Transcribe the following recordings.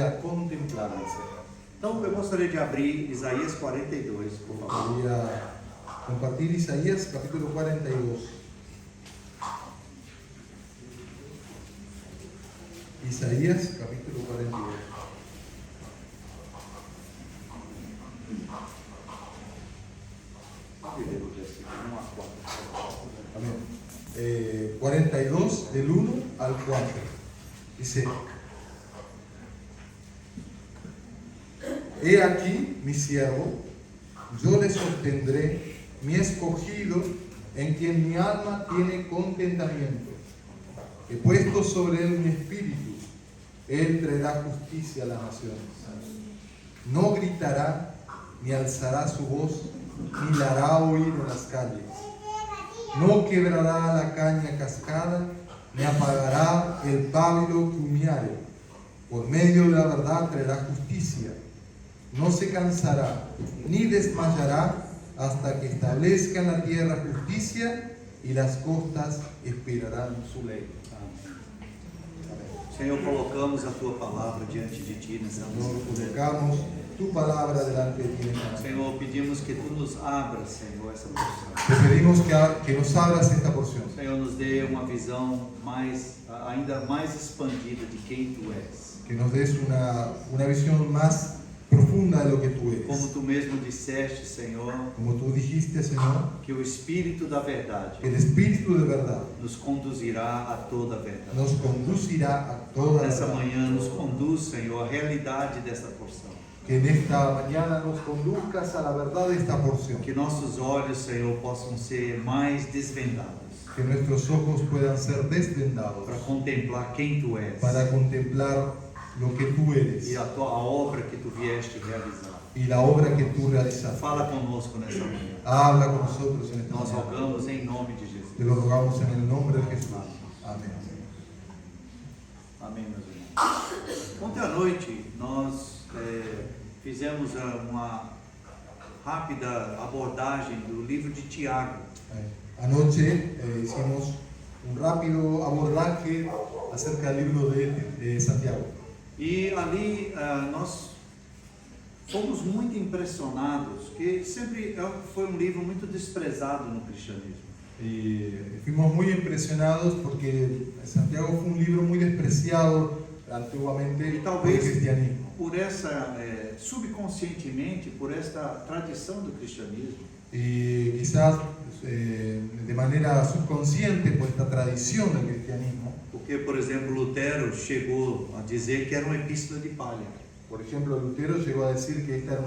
a contemplar al Señor. Então eu gostaria de abrir Isaías 42, por favor. Quería compartir Isaías capítulo 42. Isaías capítulo 42. Amén. 42 del 1 al 4. Dice: He aquí mi siervo, yo le sostendré, mi escogido, en quien mi alma tiene contentamiento. He puesto sobre él mi espíritu, él traerá justicia a las naciones. No gritará, ni alzará su voz, ni la hará oír en las calles. No quebrará la caña cascada, ni apagará el pábilo que humeare. Por medio de la verdad traerá justicia. No se cansará, ni desmayará, hasta que establezca en la tierra justicia, y las costas esperarán su ley. Senhor, colocamos a Tua palavra diante de Ti nessa Señor, noite. colocamos tu palabra delante de ti. Senhor, pedimos que Tu nos abras, Senhor, essa porção. Te pedimos que nos abras esta porción. Senhor, nos dê uma visão ainda mais expandida de quem Tu és. Que nos des una visión más profunda de lo que tú eres. Como Tu mesmo disseste, Senhor, Como tú dijiste, Señor, que o Espírito da verdade el Espíritu de verdad nos conduzirá a toda a verdade. nos conducirá a toda la Nessa verdad. manhã nos conduz, Senhor, a realidade dessa porção. Que en esta mañana nos conduzcas a la verdad de esta porción. Que nossos olhos, Senhor, possam ser mais desvendados Que nuestros ojos puedan ser desvendados para contemplar quem Tu és para contemplar lo que tú eres e a obra que Tu vieste realizar. y la obra que tú realizaste. Fala conosco nessa manhã. Habla con nosotros en esta Nós mañana. rogamos em nome de Jesus. Te lo rogamos en el nombre de Jesús. Amén. Amém, meus irmãos. Ontem à noite nós fizemos uma rápida abordagem do livro de Tiago. Anoche hicimos un rápido abordaje acerca del libro de Santiago. E ali nós fomos muito impressionados, que sempre foi um livro muito desprezado no cristianismo. Y fuimos muy impresionados porque Santiago fue un libro muy despreciado antiguamente E por el talvez cristianismo. por essa, subconscientemente, por esta tradição do cristianismo, Y quizás de manera subconsciente por esta tradición del cristianismo. porque, por exemplo, Lutero chegou a dizer que era uma epístola de palha. Por ejemplo, Lutero llegó a decir que esta era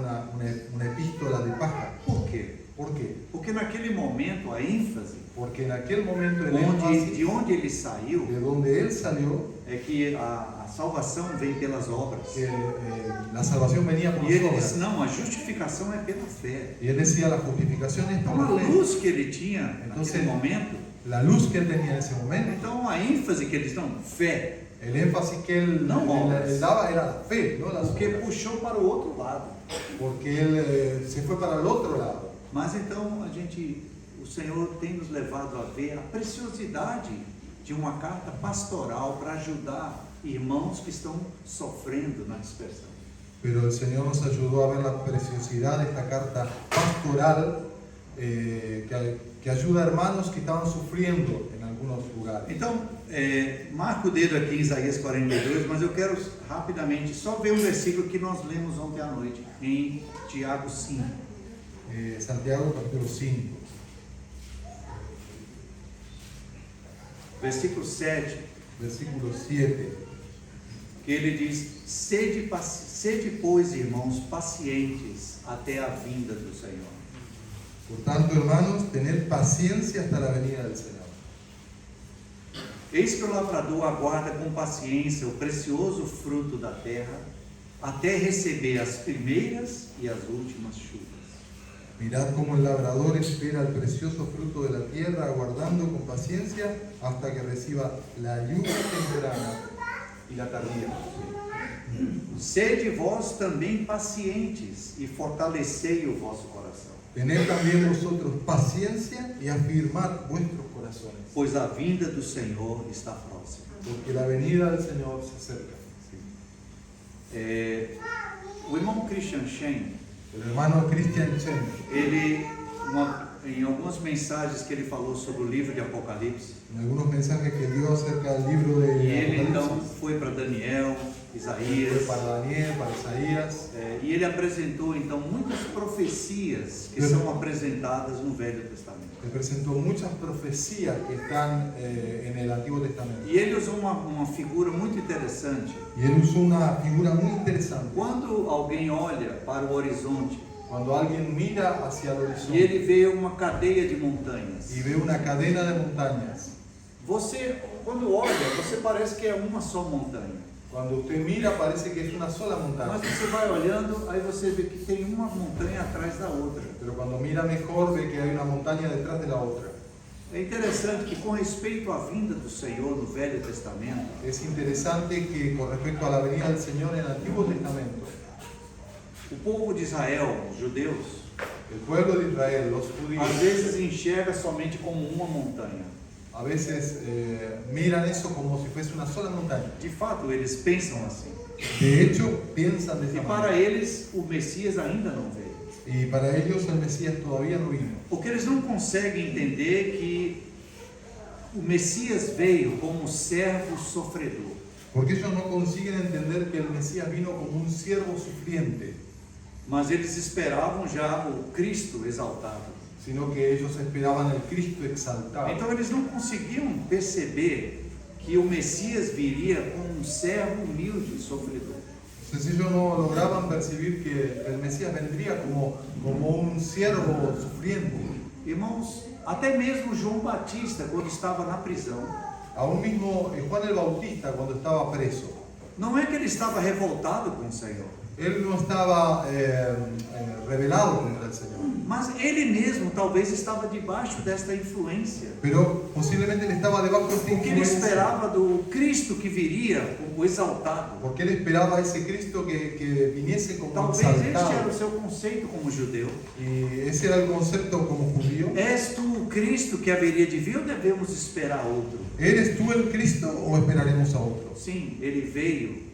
una epístola de paja. Por quê? ¿Por qué? Porque naquele momento a ênfase Porque en aquel momento el énfasis de onde ele saiu de donde él salió, é que a salvação vem pelas obras. la salvación venía por E ele obras. disse, não, a justificação é pela fé. Y él decía, la justificación es por Então a la fe. luz que ele tinha Então, naquele momento, La luz que él tenía en ese momento, então a ênfase que ele diz, não, fé, el énfasis que él daba era la fe, no las porque obras. puxou para o outro lado. Porque él se fue para el otro lado. Mas então o Senhor tem nos levado a ver a preciosidade de uma carta pastoral para ajudar irmãos que estão sofrendo na dispersão. Pero el Señor nos ayudó a ver la preciosidad de esta carta pastoral que ayuda a hermanos que estaban sufriendo en algunos lugares. Então, marca o dedo aqui em Isaías 42, mas eu quero rapidamente só ver um versículo que nós lemos ontem à noite, em Tiago 5. Santiago capítulo 5. Versículo 7, Versículo 7. que ele diz, sede, pois, irmãos, pacientes até a vinda do Senhor. Por tanto, hermanos, tened paciencia hasta la venida del Señor. Eis que o lavrador aguarda com paciência o precioso fruto da terra, até receber as primeiras e as últimas chuvas. Mirad cómo el labrador espera el precioso fruto de la tierra, aguardando con paciencia hasta que reciba la lluvia temprana y la tardía. Sede vós também pacientes e fortalecei o vosso coração, Tened también vosotros paciencia y afirmad vuestros corazones, pois a vinda do Senhor está próxima. porque la venida del Señor se acerca. O irmão Christian Shen, El hermano Christian Chen, em algumas mensagens que ele falou sobre o livro de Apocalipse, en algunos mensajes que dio acerca del libro de e ele então Apocalipsis, foi para Daniel, fue Isaías, para Daniel, para Isaías, e ele apresentou então muitas profecias que são apresentadas no Velho Testamento. le presentó muchas profecías que están en el Antiguo Testamento. E ele usou uma figura muito interessante. Y él usó una figura muy interesante. Quando alguém olha para o horizonte Cuando alguien mira hacia el e horizonte ele vê uma cadeia de montanhas, y ve una cadena de montañas, você, quando olha, você parece que é uma só montanha. cuando usted mira parece que es una sola montaña, Mas você vai olhando, aí você vê que tem uma montanha atrás da outra. pero cuando mira mejor ve que hay una montaña detrás de la otra. É interessante que com respeito à vinda do Senhor no Velho Testamento, Es interesante que con respecto a la venida del Señor en el Antiguo Testamento, o povo de Israel, os judeus, el pueblo de Israel, los judíos, às vezes enxerga somente como uma montanha. a veces miran eso como si fuese una sola montaña. De fato, eles pensam assim. De hecho, piensan de E esa para manera. eles, o Messias ainda não veio. Y para ellos el Mesías todavía no vino. Porque eles não conseguem entender que o Messias veio como servo sofredor. Porque ellos no consiguen entender que el Mesías vino como un siervo sufriente, Mas eles esperavam já o Cristo exaltado. sino que ellos esperaban el Cristo exaltado. Então eles não conseguiam perceber que o Messias viria como um servo humilde e sofredor. Entonces ellos no lograban percibir que el Mesías vendría como un siervo sufriente. Irmãos, até mesmo João Batista, quando estava na prisão, Aún mismo Juan el Bautista, cuando estaba preso, não é que ele estava revoltado com o Senhor, él no estaba rebelado contra el Señor, mas ele mesmo talvez estava debaixo desta influência. pero posiblemente él estaba debajo de esta Porque ele influencia, esperava do Cristo que viria como exaltado. porque él esperaba a ese Cristo que viniese como Talvez este era o exaltado. seu conceito como judeu. Y ese era el concepto como judío. És tu o Cristo que haveria de vir ou devemos esperar outro? ¿Eres tú el Cristo o esperaremos a otro? Sim, ele veio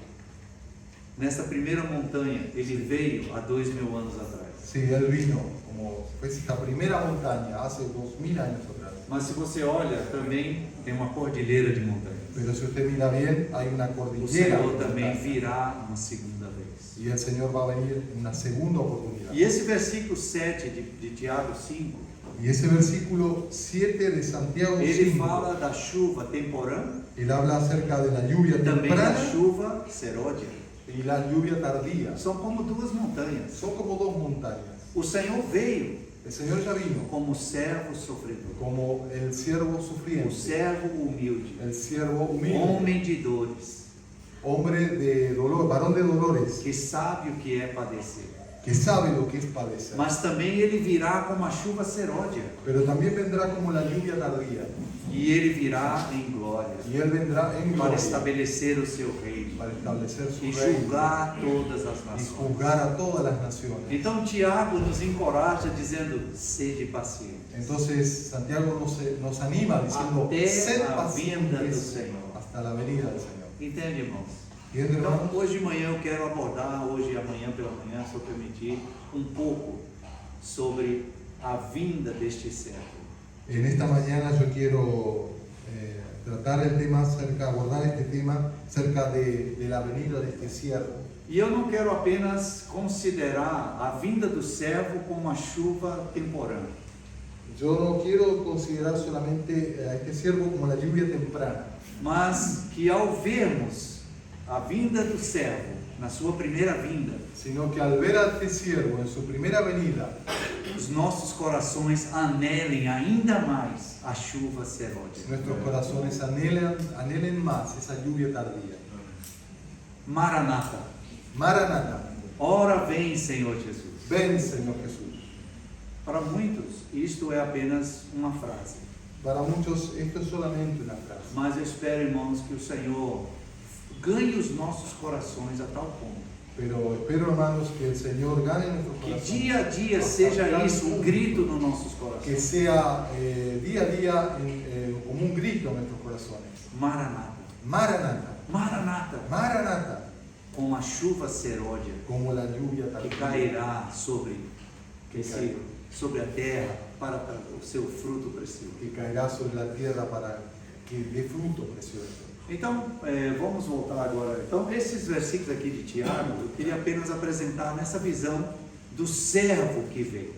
nessa primeira montanha, ele veio há 2000 anos atrás. Sí, él vino como fue esta primera montaña hace 2000 años atrás. Mas se você olha, também tem uma cordilheira de montanhas. Pero si usted mira bien, hay una O cordillera Senhor de também montañas. virá uma segunda vez. Y el Señor va a venir en una segunda oportunidad. E esse versículo 7 de Tiago 5, Y ese versículo 7 de Santiago ele 5, fala da chuva temporã él habla acerca de la lluvia e também da temprana chuva seródia. y la lluvia tardía. São como duas montanhas. Son como dos montañas. O Senhor veio El Señor ya vino como servo sofredor, como el siervo o sufriente, servo humilde, el siervo humilde, homem de dores, hombre de dolor, varón de dolores, que sabe o que é padecer. que sabe lo que es padecer. Mas também ele virá como a chuva seródia, Pero también vendrá como la lluvia tardía. e ele virá em glória Y él vendrá en para gloria estabelecer o seu reino para establecer su e reino julgar todas as y nações. juzgar a todas las naciones. Então Tiago nos encoraja dizendo: sede paciente Entonces Santiago nos anima diciendo, até sed a vinda do pacientes Senhor. hasta la venida del Señor. Entende, irmãos? ¿Entienden, Então, hermanos? hoje de manhã eu quero abordar, hoje e amanhã pela manhã, se eu permitir, um pouco sobre a vinda deste servo. En esta mañana yo quiero tratar el tema abordar este tema acerca de la venida de este siervo. E eu não quero apenas considerar a vinda do servo como a chuva temporã, Yo no quiero considerar solamente a este siervo como la lluvia temprana, mas que ao vermos a vinda do servo na sua primeira vinda, sino que al ver a este siervo en su primera venida, os nossos corações anelem ainda mais a chuva seródia. nuestros corazones anhelen más esa lluvia tardía. Maranata, Maranata, ora vem, Senhor Jesus. ven Señor Jesús. Para muitos, isto é apenas uma frase. Para muchos esto es solamente una frase, Mas eu espero, irmãos, que o Senhor ganhe os nossos corações a tal ponto pero espero, hermanos, que el Señor gane nuestros que corazones. dia a dia seja isso um grito nos nossos Que corações. sea día a día como un grito en nuestros corazones. Maranata, Maranata, Maranata. Maranata. como a chuva seródia como la lluvia que tardía cairá sobre a terra para o seu fruto precioso. que caerá sobre la tierra para que dé fruto precioso. Então, vamos voltar agora. Então, esses versículos aqui de Tiago, eu queria apenas apresentar nessa visão do servo que veio.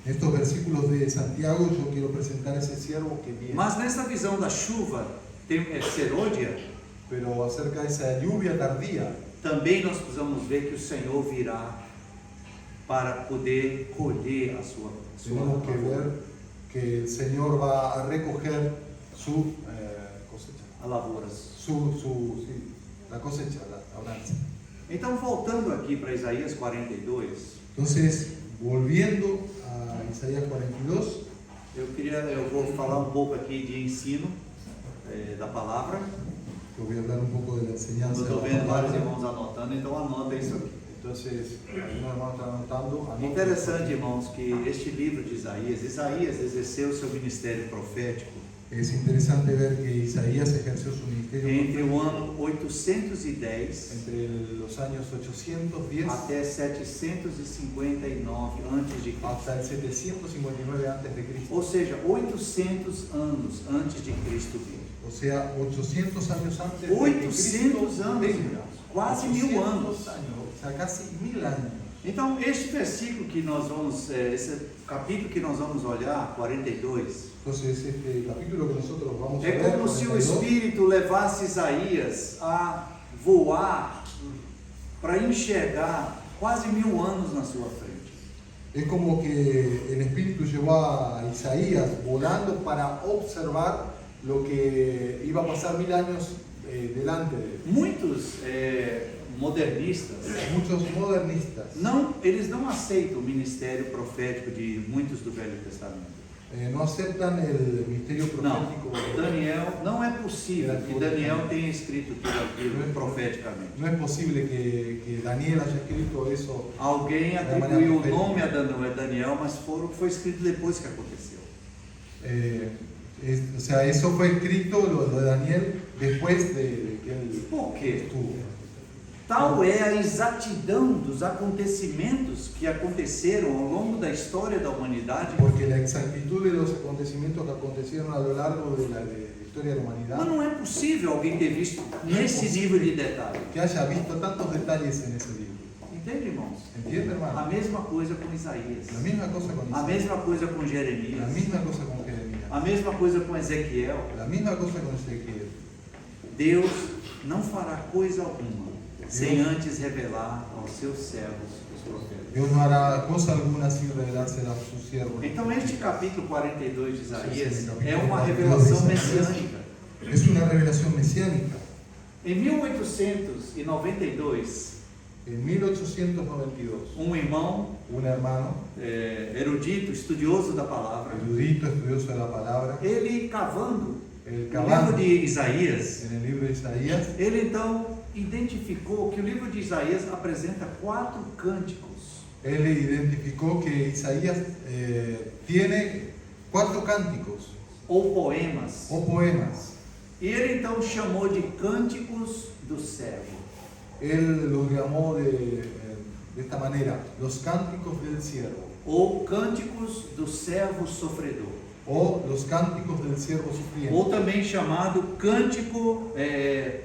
Estos versículos de Santiago yo quiero presentar ese siervo que viene. Mas nessa visão da chuva serôdia, Pero acerca de esa lluvia tardía, também nós precisamos ver que o Senhor virá para poder colher a sua tenemos que lavoura, ver que el Señor va a recoger su cosecha, a lavouras. sí, la cosecha, la labranza. Então, voltando aqui para Isaías 42, Entonces, volviendo a Isaías 42, eu vou falar um pouco aqui de ensino da palavra. yo voy a hablar un poco de la Eu enseñanza estou de vendo la vários palabra. irmãos anotando, então anota isso aqui. Entonces, algunos hermanos están anotando. anoten. Interessante, irmãos, que este livro de Isaías exerceu seu ministério profético Es interesante ver que Isaías ejerció su ministerio entre o ano 810 entre los años 810 até 759 a.C. hasta el 759 antes de Cristo. Ou seja, 800 anos antes de Cristo vir. O sea, 800 años antes de que 800 Cristo anos, venga. irmãos. Quase 1000 anos. 800 años, o sea, casi 1000 años. Então, este versículo que nós vamos, esse capítulo que nós vamos olhar, 42, Entonces, este capítulo que nosotros vamos a é ver, como se o 42, Espírito levasse Isaías a voar para enxergar quase 1000 anos na sua frente. es como que el Espíritu llevó a Isaías volando para observar lo que iba a pasar 1000 años delante de él. Muitos modernistas, Muchos modernistas eles não aceitam o ministério profético de muitos do Velho Testamento. no aceptan el misterio Não, profético. Daniel, não é possível que Daniel tenha escrito tudo aquilo profeticamente. No es posible que Daniel haya escrito eso. Alguém atribuiu o nome a Daniel, mas foi escrito depois que aconteceu. O sea, eso fue escrito, lo de Daniel, después de que él Por quê? estuvo. Tal é a exatidão dos acontecimentos que aconteceram ao longo da história da humanidade. Porque la exactitud de los acontecimientos que acontecieron a lo largo de la historia de la humanidad, Mas não é possível alguém ter visto nesse nível de detalhe. que haya visto tantos detalles en ese libro. Entende, irmãos? ¿Entiende, A hermano? mesma coisa com Isaías. La misma cosa con A Isaías, mesma coisa com la Jeremias. misma cosa con Jeremías, A mesma coisa com Ezequiel. la misma cosa con Ezequiel. Deus não fará coisa alguma sem antes revelar aos seus servos, os profetas. Dios no hará cosa alguna sin revelársela a sus siervos. Então, este capítulo 42 de Isaías Sim, sim, é uma capítulo revelação 42 de Isaías. messiânica. Es una revelación mesiánica. Em 1892, En 1892, um irmão un hermano erudito, estudioso da palavra, erudito, estudioso de la palabra, ele cavando el no livro cavando de Isaías, en el libro de Isaías, ele então identificou que o livro de Isaías apresenta 4 cânticos. él identificó que Isaías tiene 4 cánticos Ou poemas. o poemas. E ele então chamou de cânticos do servo. Él los llamó de esta manera, los cánticos del siervo, Ou cânticos do servo sofredor. o los cánticos del siervo sufriente, Ou também chamado cântico,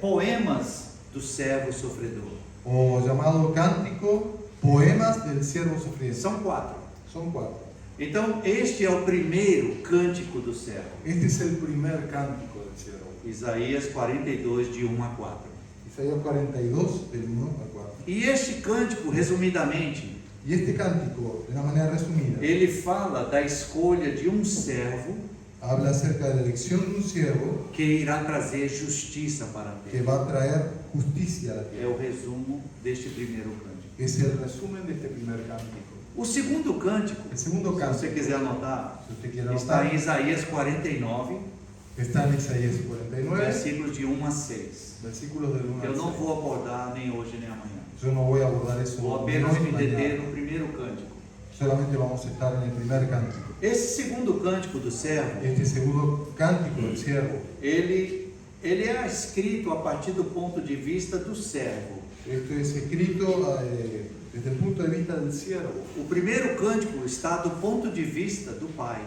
poemas do servo sofredor. o llamado cántico, poemas del siervo sufriente. São 4. Son 4. Então, este é o primeiro cântico do servo. Este es el primer cántico del siervo. Isaías 42, de 1 a 4. Isaías 42, del 1 al 4. E este cântico, resumidamente, Y este cántico, de una manera resumida, ele fala da escolha de um servo habla acerca de la elección de un siervo que irá trazer justiça para a que terra. va a traer justicia a la É tierra. o resumo deste primeiro cântico. Es el resumen de este primer cántico. O segundo cântico, El segundo se você cántico, quiser anotar, si usted quiere está em anotar, Isaías 49, está en Isaías 49, versículos de 1 a 6. versículos del 1 Eu al não 6. vou abordar nem hoje nem amanhã. Yo no voy a abordar eso Vou ni apenas hoy me ni deter mañana. no primeiro cântico. Solamente vamos a estar en el primer cántico. Esse segundo cântico do servo, Este segundo cántico del siervo ele é escrito a partir do ponto de vista do servo. Esto es escrito desde el punto de vista del siervo. O primeiro cântico está do ponto de vista do pai.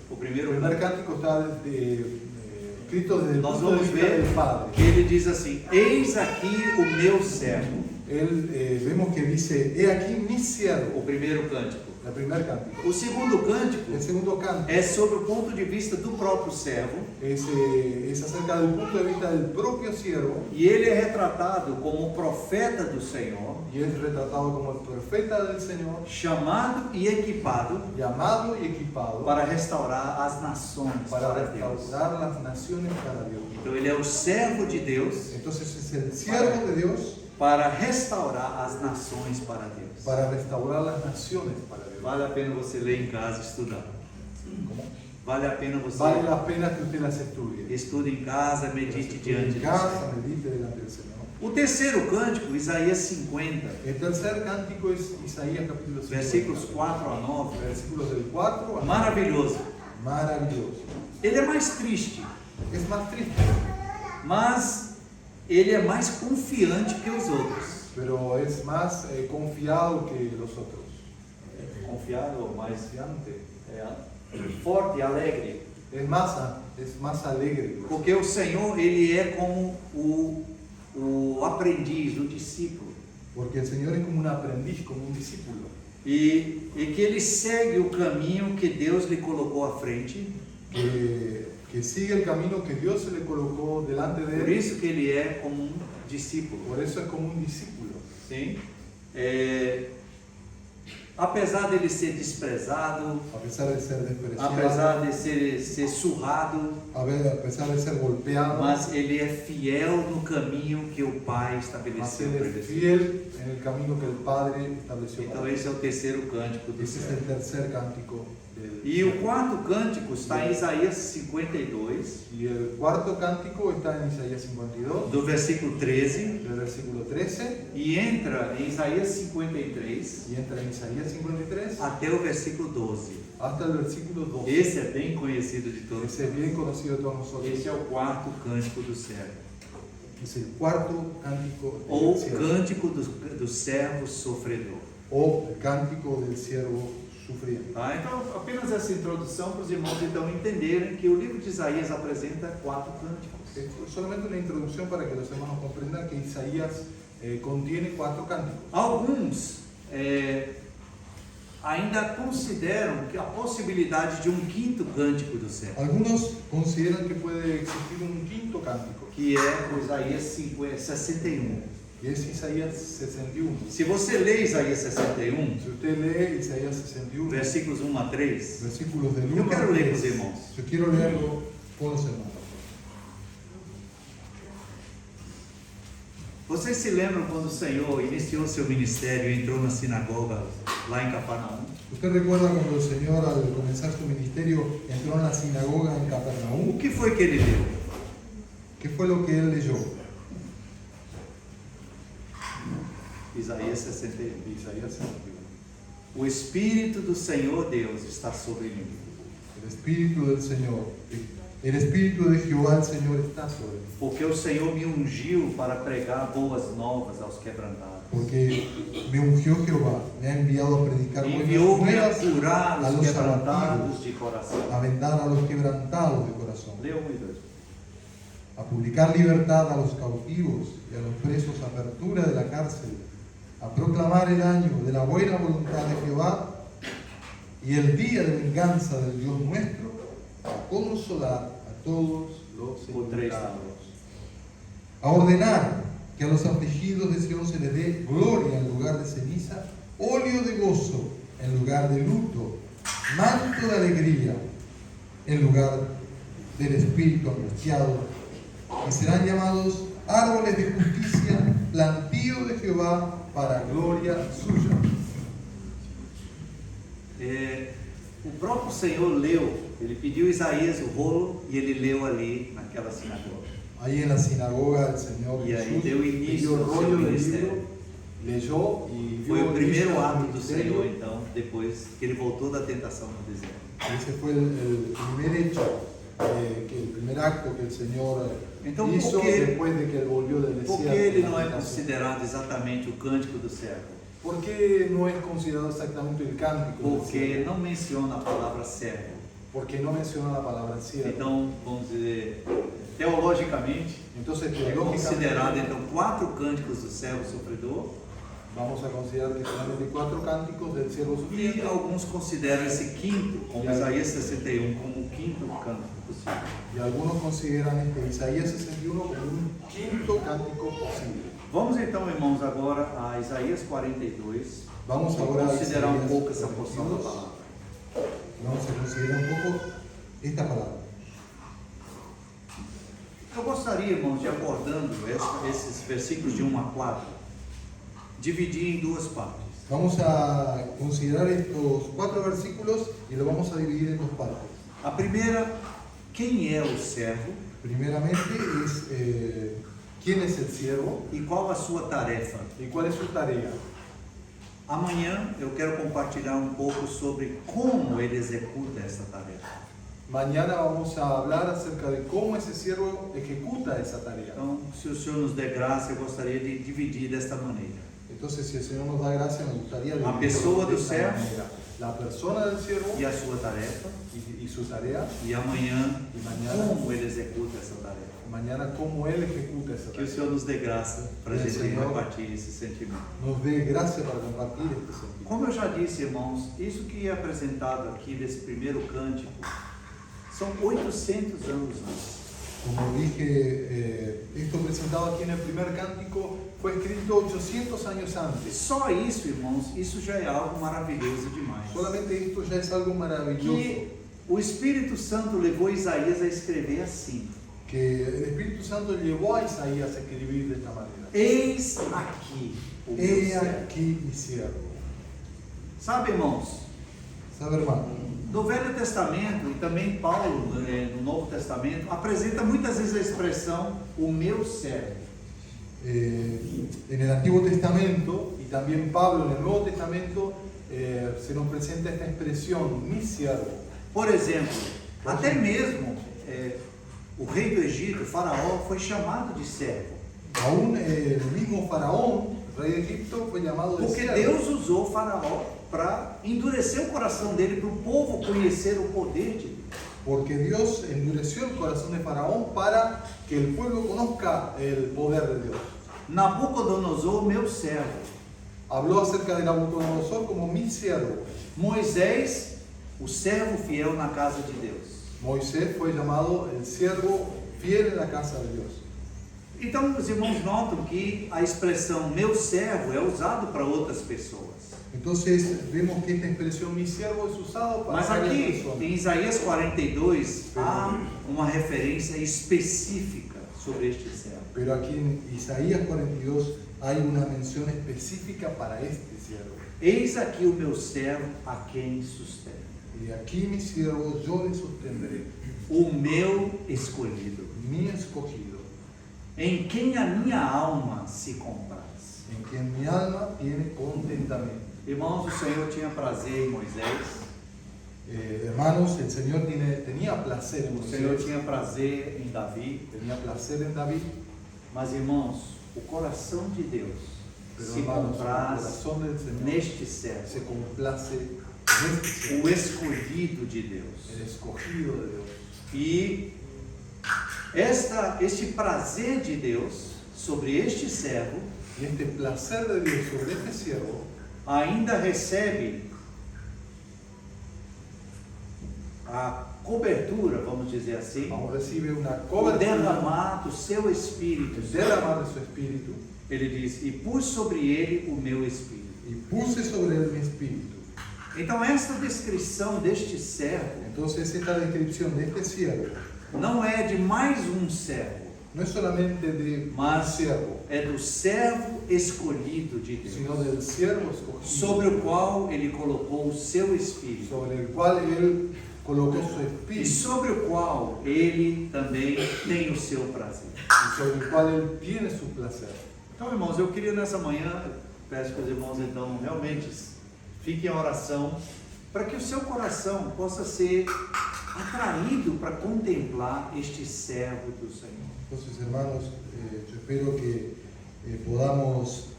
O El primeiro primer cântico, cántico está escrito desde el nós punto de vamos vista del ver padre. que ele diz assim: eis aqui o meu servo. Vemos que dice, he aquí mi siervo, O primeiro cântico. el primer cántico. O segundo cântico El segundo cántico é sobre o ponto de vista do próprio servo. es acerca del punto de vista del propio siervo E ele é retratado como profeta do Senhor, y es retratado como el profeta del Señor, chamado e equipado llamado y equipado para restaurar as nações para para Deus. restaurar las naciones para Dios. Então ele é o servo de Deus Entonces es el siervo de Dios para restaurar as nações para Deus. para restaurar las naciones para Dios. Vale a pena você ler em casa e estudar. Vale a pena você Vale la pena que usted las estudie. estude em casa, medite Estudie diante en de casa, Deus. medite delante del Señor. O terceiro cântico, Isaías 50, El tercer cántico es Isaías capítulo 5. versículos 4 a 9. Versículos del 4 al Maravilhoso. Maravilloso. Ele é mais triste, Es más triste, mas ele é mais confiante que os outros. pero es más confiado que los otros. Confiado ou mais Confiante. forte e alegre. Es más alegre. Porque o Senhor, ele é como o aprendiz, o discípulo. Porque el Señor es como un aprendiz, como un discípulo. E que ele segue o caminho que Deus lhe colocou à frente. Que sigue el camino que Dios se le colocó delante de Por él. isso que ele é como um discípulo. Por eso es como un discípulo. Sim. Apesar dele ser desprezado, A pesar de ser despreciado, apesar de ser surrado, a pesar de ser golpeado, mas ele é fiel no caminho que o Pai mas estabeleceu él para es ele. fiel en el camino que el Padre estableció. Então para él. esse é o terceiro cântico do Ese es céu. el tercer cántico del E o cielo. quarto cântico está em Isaías 52, Y el cuarto cántico está en Isaías 52, do versículo 13, del versículo 13, e entra em Isaías 53 y entra en Isaías 53 até o versículo 12. hasta el versículo 12. Esse é bem conhecido de todos. Ese es bien conocido de todos nosotros. Esse é o quarto cântico do servo, Es el cuarto cántico ou del siervo, cântico do servo sofredor. o el cántico del siervo sufriente. Tá? Então, apenas essa introdução para os irmãos então entenderem que o livro de Isaías apresenta 4 cânticos. Esto es solamente una introducción para que los hermanos comprendan que Isaías contiene 4 cánticos. Alguns ainda consideram que a possibilidade de um quinto cântico do céu, Algunos consideran que puede existir un quinto cántico, que é o Isaías 61. y es Isaías 61. Se você lê Isaías 61, Si usted lee Isaías 61, versículos 1 a 3, versículos del eu 1 quero al ler com os 3, irmãos. yo quiero leerlo con los hermanos. Vocês se lembram quando o Senhor iniciou seu ministério e entrou na sinagoga lá em Cafarnaum? ¿Usted recuerda cuando el Señor al comenzar su ministerio entró en la sinagoga en O Capernaum? que foi que ele leu? ¿Qué fue lo que él leyó? Isaías 61. Isaías 61. O Espírito do Senhor Deus está sobre mim, El Espíritu del Señor, el Espíritu de Jehová el Señor está sobre mí. porque o Senhor me ungiu para pregar boas novas aos quebrantados. Porque me ungió Jehová, me ha enviado a predicar buenas Enviou-me a nuevas curar a os los quebrantados abatidos, de coração. a vendar a los quebrantados de corazón, Leu 1 e 2. a publicar libertad a los cautivos y a los presos, apertura de la cárcel, a proclamar el año de la buena voluntad de Jehová y el día de venganza del Dios nuestro, a consolar a todos los enlutados, a ordenar que a los afligidos de Sion se les dé gloria en lugar de ceniza, óleo de gozo en lugar de luto, manto de alegría en lugar del espíritu angustiado, y serán llamados árboles de justicia, plantío de Jehová para gloria suya. O próprio Senhor leu, ele pediu a Isaías o rolo e ele leu ali naquela sinagoga. Ahí en la sinagoga el Señor Y ahí Jesús dio inicio pidió el al rollo seu del ministério. libro, leyó y Foi o dio inicio primeiro al ato do ministerio. Senhor, então, depois que ele voltou da tentação no deserto. Ese fue el primer hecho, el primer acto que el Señor Então, hizo por que, después de que él volvió del por desierto. que ele de la não é tentación? considerado exatamente o cântico do servo? ¿Por qué no es considerado exactamente el cántico del Porque siervo? não menciona a palavra servo. Porque no menciona la palabra siervo. Então, vamos dizer, teologicamente, Entonces, é considerado teológicamente, então 4 cânticos do servo sofredor, vamos a considerar que solamente 4 cánticos del siervo e sufriente. alguns consideram esse quinto, como Isaías 61, como o quinto cântico possível. Y algunos consideran este Isaías 61 como un quinto cántico posible. Vamos então, irmãos, agora a Isaías 42, Vamos e ahora a considerar Isaías pouco essa porção da 42. palavra. Vamos a considerar un poco esta palabra. Eu gostaria, irmãos, de abordando esses versículos de 1 a 4, dividir em 2 partes. Vamos a considerar estos 4 versículos y lo vamos a dividir en 2 partes. A primeira, quem é o servo Primeramente es quién es el siervo e qual a sua tarefa. y cuál es su tarea. Amanhã eu quero compartilhar um pouco sobre como ele executa essa tarefa. Mañana vamos a hablar acerca de cómo ese siervo ejecuta esa tarea. Então, se o Senhor nos der graça, eu gostaria de dividir desta maneira. Entonces, si el Señor nos da gracia, me gustaría La dividirlo pessoa de do esta servo. manera. La persona del siervo E a sua tarefa, y su tarea, e amanhã, E amanhã, como ele executa essa tarefa. mañana cómo él ejecuta esa Que o tarea. Senhor nos dê graça para a Que o gente Senhor repartir esse sentimento. Nos dé gracia para compartir este sentido. Como eu já disse, irmãos, isso que é apresentado aqui nesse primeiro cântico são 800 anos antes. Como dije, esto presentado aquí en el primer cántico fue escrito 800 años antes. Só isso, irmãos, isso já é algo maravilhoso demais. Solamente esto ya es algo maravilloso. Que o Espírito Santo levou Isaías a escrever assim: Que el Espíritu Santo llevó a Isaías a escribir de esta manera. Eis aqui o meu He servo. aquí mi siervo. Sabe, irmãos, ¿Sabe, hermano? no Velho Testamento e também Paulo no Novo Testamento apresenta muitas vezes a expressão o meu servo. En el Antiguo Testamento y también Pablo en el Nuevo Testamento se nos presenta esta expresión, mi siervo. Por exemplo, até mesmo o rei do Egito, Faraó, foi chamado de servo. Aún el mismo Faraón, rey de Egipto, fue llamado de Porque siervo. Deus usou Faraó para endurecer o coração dele, para o povo conhecer o poder de Deus. Porque Dios endureció el corazón de Faraón para que el pueblo conozca el poder de Dios. Nabucodonosor, meu servo. Habló acerca de Nabucodonosor como mi siervo. Moisés, o servo fiel na casa de Deus. Moisés fue llamado el siervo fiel en la casa de Dios. Então, os irmãos notam que a expressão meu servo é usado para outras pessoas. Entonces vemos que esta expresión mi siervo es usado para Mas varias aqui, personas. em Isaías 42, há uma referência específica sobre este servo. Pero aquí en Isaías 42 hay una mención específica para este siervo. Eis aqui o meu servo a quem sustento. Y aquí mi siervo yo le sostendré, O meu escolhido, mi escogido, em quem a minha alma se compraz. en quien mi alma tiene contentamiento. Irmãos, o Senhor tinha prazer em Moisés, Hermanos, el Señor tenía placer en o Senhor Moisés, tinha prazer em Davi, tenía placer en David, mas irmãos, o coração de Deus pero se hermanos, el compraz corazón del Señor neste servo, se complace en este siervo, o escolhido de Deus. el escogido de Dios. E este prazer de Deus sobre este servo Y este placer de Dios sobre este siervo ainda recebe a cobertura, vamos dizer assim, aún recibe una o cobertura, derramar do seu Espírito. el derramar de su espíritu, Ele diz, e pus sobre ele o meu Espírito. y puse sobre él mi espíritu. Então esta descrição deste servo Entonces esta descripción de este siervo não é de mais um servo, no es solamente de un mas siervo, é do servo escolhido de sino Deus, del siervo escogido, sobre o qual ele colocou o seu Espírito. sobre el cual él colocó su E espíritu sobre o qual ele também tem o seu prazer. y sobre el cual él tiene su placer. Então, irmãos, eu queria nessa manhã, peço que os irmãos então realmente fiquem em oração, para que o seu coração possa ser atraído para contemplar este servo do Senhor. Entonces, hermanos, yo espero que podamos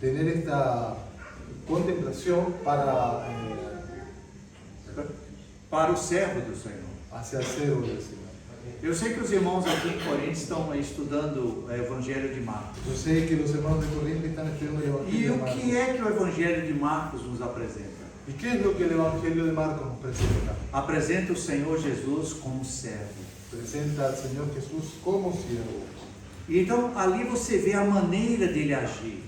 tener esta contemplación para o servo do Senhor. hacia el servo del Señor. Eu sei que os irmãos aqui em Corinto estão estudando o Evangelho de Marcos. Yo sé que los hermanos de Corrientes están estudiando el E Evangelio de o que Marcos. é que o Evangelho de Marcos nos apresenta? ¿Y qué es lo que el Evangelio de Marcos nos presenta? Apresenta o Senhor Jesus como servo. Presenta al Señor Jesús como siervo. Então ali você vê a maneira dele agir,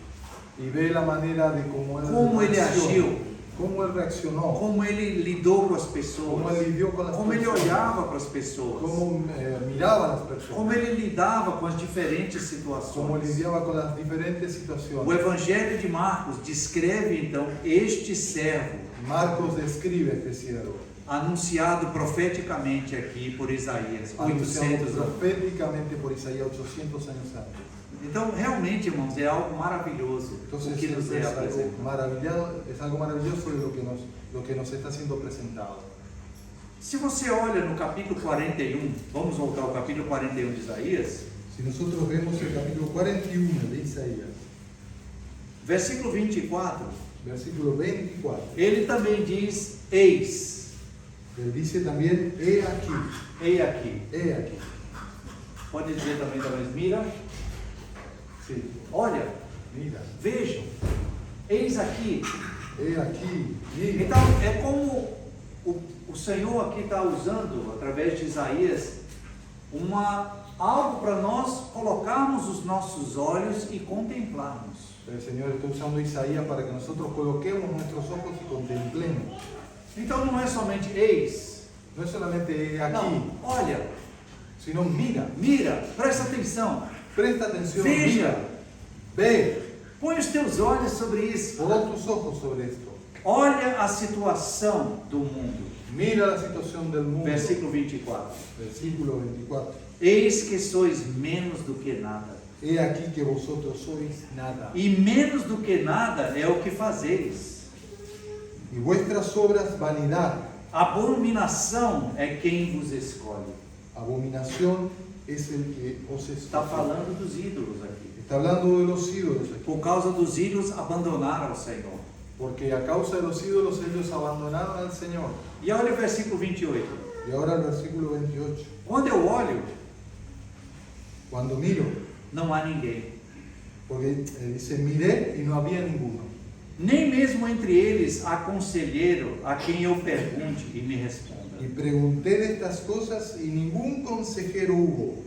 Y ve la manera de cómo ele agiu, cómo él reaccionó, como ele lidou com as cómo pessoas, él lidió con las como ele personas, olhava para as pessoas, cómo miraba a las como personas, ele lidava com as diferentes cómo situações. lidiaba con las diferentes O situaciones. Evangelho de Marcos descreve então este servo, Marcos describe a este siervo, anunciado profeticamente aqui por Isaías, anunciado 800 anos. proféticamente por Isaías 800 años antes. Então, realmente, irmãos, é algo maravilhoso Entonces o que nos é es algo apresentado. maravilloso de lo que nos está siendo presentado. Se você olha no capítulo 41, vamos voltar ao capítulo 41 de Isaías, Si nosotros vemos el capítulo 41 de Isaías, versículo 24, versículo 24, ele também diz: Eis, él dice también, he aquí, ei aqui. he aquí. Pode dizer também, talvez, mira, Sí, olha, mira, vejam, eis aqui. he aquí, mira. Então, é como o Senhor aqui está usando, através de Isaías, algo para nós colocarmos os nossos olhos e contemplarmos. El Señor está usando Isaías para que nosotros coloquemos nuestros ojos y contemplemos. Então, não é somente eis, No es solamente he aquí, não, olha, sino mira, mira, presta atenção, presta atención, veja, mira, ve, põe os teus olhos sobre isso, pon tus ojos sobre esto. olha a situação do mundo. Mira la situación del mundo. Versículo 24. Versículo 24. Eis que sois menos do que nada. He aquí que vosotros sois nada. E menos do que nada é o que fazeis. Y vuestras obras vanidad. Abominação é quem vos escolhe. Abominación es el que os Está escoge. falando dos ídolos aqui. Está hablando de los ídolos aquí. Por causa dos ídolos abandonaram o Senhor. Porque a causa de los ídolos ellos abandonaron al Señor. E olha o versículo 28. Y ahora el versículo 28. Quando eu olho, Cuando miro, não há ninguém. porque dice, miré y no había ninguno. Nem mesmo entre eles há conselheiro a quem eu pergunte e me responda. Y pregunté de estas cosas y ningún consejero hubo.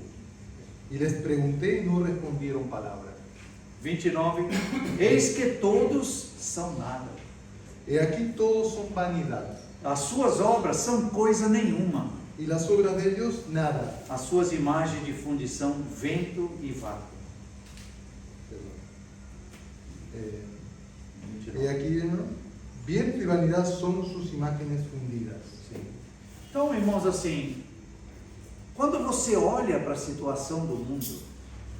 Y les pregunté y no respondieron palabra. 29. Eis que todos são nada. He aquí todos son vanidad. As suas obras são coisa nenhuma. Y las obras de ellos, nada. As suas imagens de fundição, vento e vácuo. He aquí, ¿no? Viento y vanidad son sus imágenes fundidas. Então, irmãos, assim, quando você olha para a situação do mundo,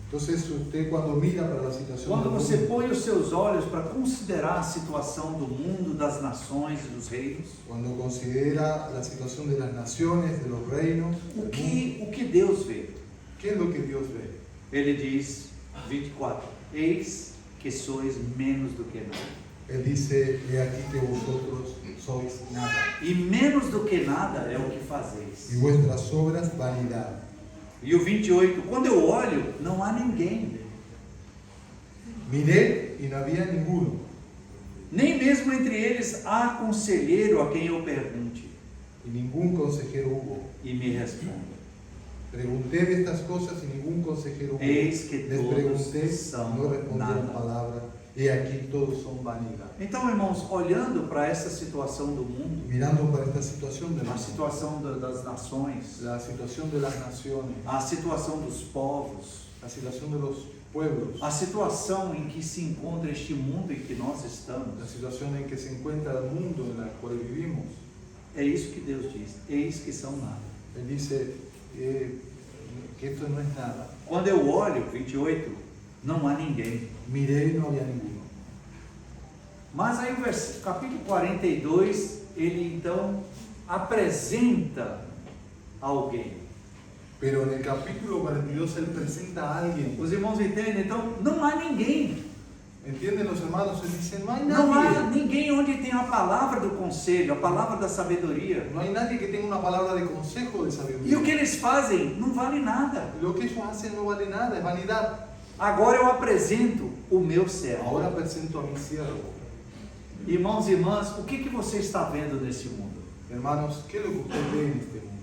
Entonces usted cuando mira para la situación quando del você mundo, põe os seus olhos para considerar a situação do mundo, das nações e dos reinos, cuando considera la situación de las naciones, de los reinos, o del mundo, que Deus vê? ¿qué es lo que Dios ve? Ele diz, 24, eis que sois menos do que nada. Él dice, he aquí que vosotros sois nada. E menos do que nada é o que fazeis. Y vuestras obras vanidad. E o 28, quando eu olho, não há ninguém. Miré y no había ninguno. Nem mesmo entre eles há conselheiro a quem eu pergunte Y ningún consejero hubo. e me responda. Pregunté de estas cosas y ningún consejero hubo. Eis que Les todos pregunté, são no respondieron nada. palabra. Y aquí todos son vanidad. Então, irmãos, olhando para essa situação do mundo, Mirando para esta situación de a la, situação das nações, la situación de las naciones, a situação dos povos, la situación de los pueblos, a situação em que se encontra este mundo em que nós estamos, la situación en que se encuentra el mundo en la cual vivimos, é isso que Deus diz, eis que são nada. Él dice que esto no es nada. Quando eu olho, 28, não há ninguém. Miré y no había ninguno. Mas aí o capítulo 42, ele então apresenta alguém. Pero en el capítulo 42 él presenta a alguien. Os irmãos entendem? Então, não há ninguém. ¿Entienden los hermanos? Él dice, no hay Não há nadie. ninguém onde tem a palavra do conselho, a palavra da sabedoria. No hay nadie que tenga una palabra de consejo de E o sabiduría. que eles fazem não vale nada. Lo que ellos hacen no vale nada, es vanidad. Agora eu apresento o meu servo. Ahora presento a mi siervo. Irmãos e irmãs, o que você está vendo nesse mundo? Hermanos, ¿qué es lo que usted ve en este mundo?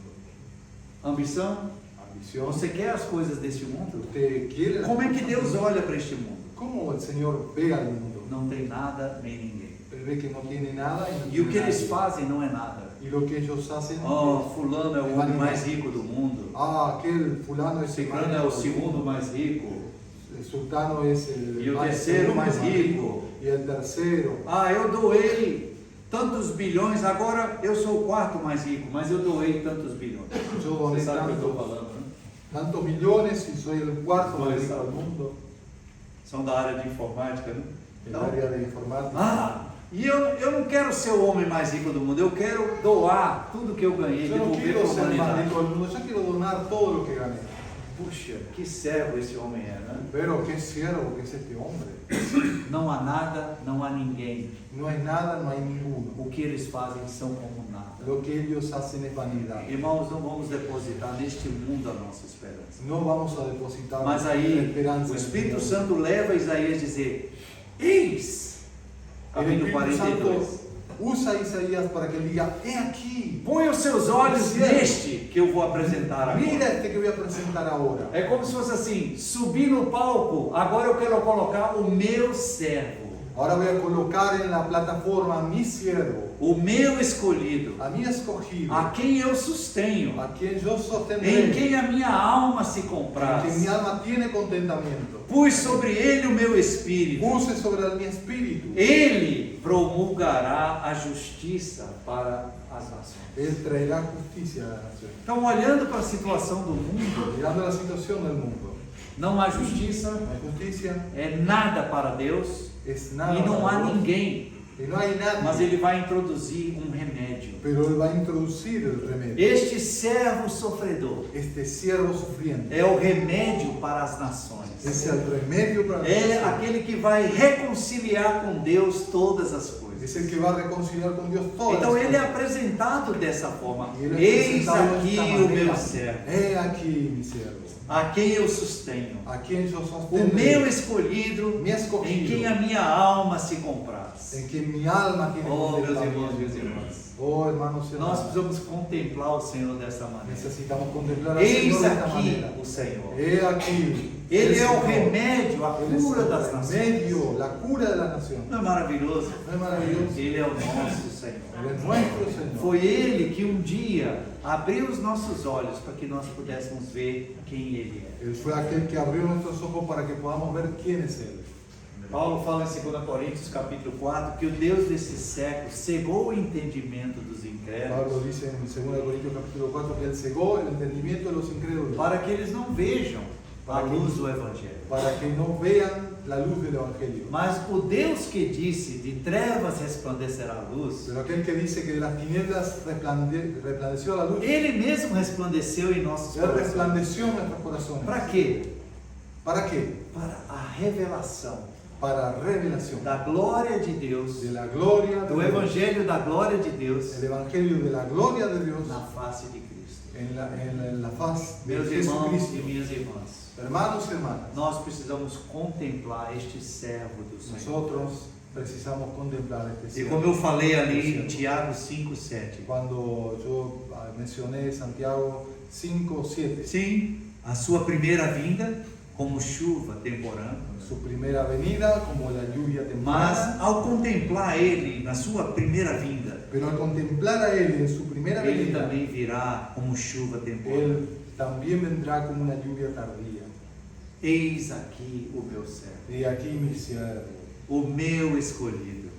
Ambição? Ambición. Você quer as coisas desse mundo? ¿Usted quiere las Como é que cosas Deus del mundo? olha para este mundo? ¿Cómo el Señor ve al mundo? Não tem nada nem ninguém. Él ve que no tiene nada y no E o tiene que eles nadie. fazem não é nada. Y lo que ellos hacen Oh, fulano é o homem mais rico do mundo. aquel fulano es el Ciclano é o segundo mais rico. el sultano es el Y el más- tercero segundo más rico. y el tercero. Ah, eu doei tantos bilhões, agora eu sou o quarto mais rico, mas eu doei tantos bilhões. Yo Você doné sabe o que eu estou tantos, falando, né? tantos millones y soy el cuarto más Pues, rico del mundo São da área de informática, né? en el área de informática. Ah, e eu não quero ser o homem mais rico do mundo, eu quero doar tudo que eu ganhei, Yo no devolver quiero para a ser el más humanidade. rico del mundo, yo quiero donar todo lo que gané. Puxa, que servo esse homem é, né? Pero qué siervo que es este hombre. Não há nada, não há ninguém. No hay nada, no hay ninguno. O que eles fazem são como nada. Lo que ellos hacen es vanidad. Irmãos, não vamos depositar neste mundo a nossa esperança. No vamos a depositar Mas nuestra aí, esperanza o en Espírito Dios. Santo leva Isaías a dizer: Eis, El capítulo Espíritu 42. Santo usa a Isaías para que él diga, he aquí, Põe os seus olhos neste que eu vou apresentar mira agora. este que voy a presentar ahora. É como se fosse assim: subir no palco, agora eu quero colocar o meu servo, Ahora voy a colocar en la plataforma a mi siervo, o meu escolhido, a mi escogido, a quem eu sustenho, a quien yo em sostendré, quem a minha alma se en compraz. quien mi alma tiene contentamiento. Pus sobre ele o meu espírito. Puse sobre mi espíritu. Ele promulgará a justiça para as nações. Él traerá justicia a la nación. Então, olhando para a situação do mundo, Mirando la situación del mundo, não há justiça, no hay justicia, é nada para Deus es nada. e não para há Dios, ninguém. y no hay nadie, Mas ele vai introduzir um remédio. pero él va a introducir el remedio. Este servo sofredor Este siervo sufriente é o remédio para as nações. es el remedio para la É nación. aquele que vai reconciliar com Deus todas as coisas. Es el que va a reconciliar con Dios todas Então las ele é cosas. apresentado dessa forma. Y él es Eis presentado de aqui esta o manera. meu servo, He aquí mi siervo, a quem eu sustenho, a quien yo o sostendré, meu escolhido, mi em escogido, quem a minha alma se compraz. en quien mi alma tiene Oh, meus irmãos, contentamiento. meus irmãos, Oh, hermanos y nós hermanas, precisamos contemplar o Senhor dessa maneira. necesitamos contemplar al Eis Señor de esta aqui manera. o Senhor. He aquí, Ele el é o Señor. remédio, a Él es cura el das nações. remedio, la cura de la nación. Não é maravilhoso? ¿No es maravilloso? Ele é o nosso Senhor. Él es nuestro Señor. Foi Ele que um dia abriu os nossos olhos para que nós pudéssemos ver quem Ele é. Él fue aquel que abrió nuestros ojos para que podamos ver quién es Él. Paulo fala em 2 Coríntios capítulo 4 que o Deus desse século cegou o entendimento dos incrédulos Pablo dice en 2 Corintios capítulo 4 que Él cegó el entendimiento de los incrédulos para que eles não vejam a Para que- luz do Evangelho. para que no vean la luz del Evangelio. Mas o Deus que disse de trevas resplandecerá a luz, Pero aquel que dice que de las tinieblas resplandeció la luz, Ele mesmo resplandeceu em nossos Él corações. resplandeció en nuestros corazones. Para quê? ¿Para qué? Para a revelação Para revelación da glória de Deus, de la gloria de do Dios, Evangelho da glória de Deus el Evangelio de la gloria de Dios na face de Cristo. en la faz de Meus irmãos Jesucristo. e minhas irmãs, Hermanos y hermanas, nós precisamos contemplar este servo do Senhor. nosotros precisamos contemplar este E cielo. como eu falei ali em Tiago 5:7, Cuando yo mencioné Santiago 5:7, sim, a sua primeira vinda como chuva temporã, su primera venida como la lluvia mas temprana, ao contemplar ele na sua primeira vinda, pero al contemplar a Él en su primera ele venida, também virá como chuva temporã. Él también vendrá como una lluvia tardía. Eis aqui o meu servo, Y aquí mi siervo, o meu escolhido,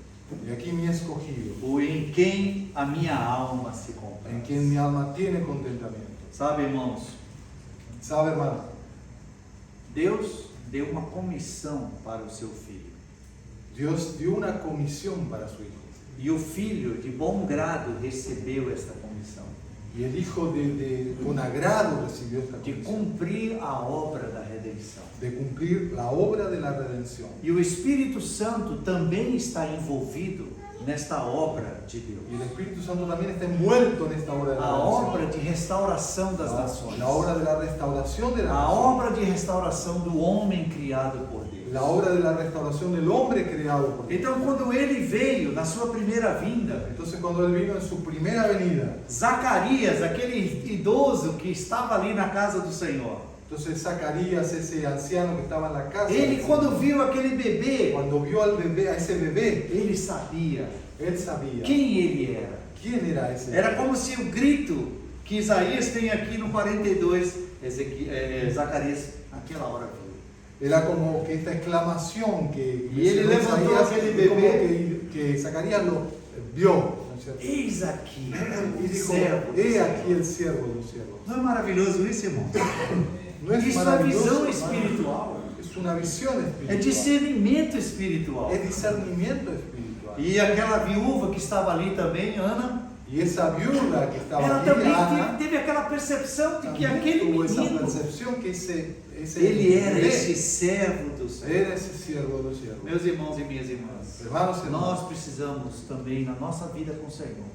y aquí mi escogido, o em quem a minha alma se en compraz. quien mi alma tiene contentamiento. Sabe, irmãos, ¿Sabe, hermano? Deus deu uma comissão para o seu filho. Dios dio una comisión para su hijo. E o filho, de bom grado, recebeu esta comissão. Y el Hijo con agrado recibió esta de comisión, cumprir a obra da redenção. de cumplir la obra de la redención. E o Espírito Santo também está envolvido nesta obra de Deus. Y el Espíritu Santo también está envuelto en esta obra de la A obra redención. de restauração das nações. La obra de la restauración de la A nación. obra de restauração do homem criado por Deus. La obra de la restauración del hombre creado por Dios. Então, quando ele veio na sua primeira vinda, Entonces cuando él vino en su primera venida, Zacarias, aquele idoso que estava ali na casa do Senhor, entonces Zacarías, ese anciano que estaba en la casa, ele, quando viu aquele bebê, cuando vio al bebé, a esse bebé, ele sabia él sabía quem ele era. quién era ese Era bebé. como se o grito que Isaías tem aqui no 42, Zacarias, naquela hora viu. Era como que esta exclamación que Y él levantó Isaías, aquel como bebé. que Zacarías lo vio, ¿no es cierto? Eis aqui, Y dijo, servo. he aquí el siervo de los siervos. Não é maravilhoso isso, irmão? No es Isso é maravilloso, visão hermano. espiritual. Es una visión É espiritual. discernimento espiritual. Es discernimiento espiritual. E aquela viúva que estava ali também, Ana, Y esa viuda que estaba ela aquí, também Ana, teve aquela percepção de que también aquele tuvo esa menino, percepción que ese ele era bebé esse servo do Senhor. era ese siervo de los siervos. Meus irmãos e minhas irmãs, Hermanos, hermanos, nós precisamos também, na nossa vida com o Senhor,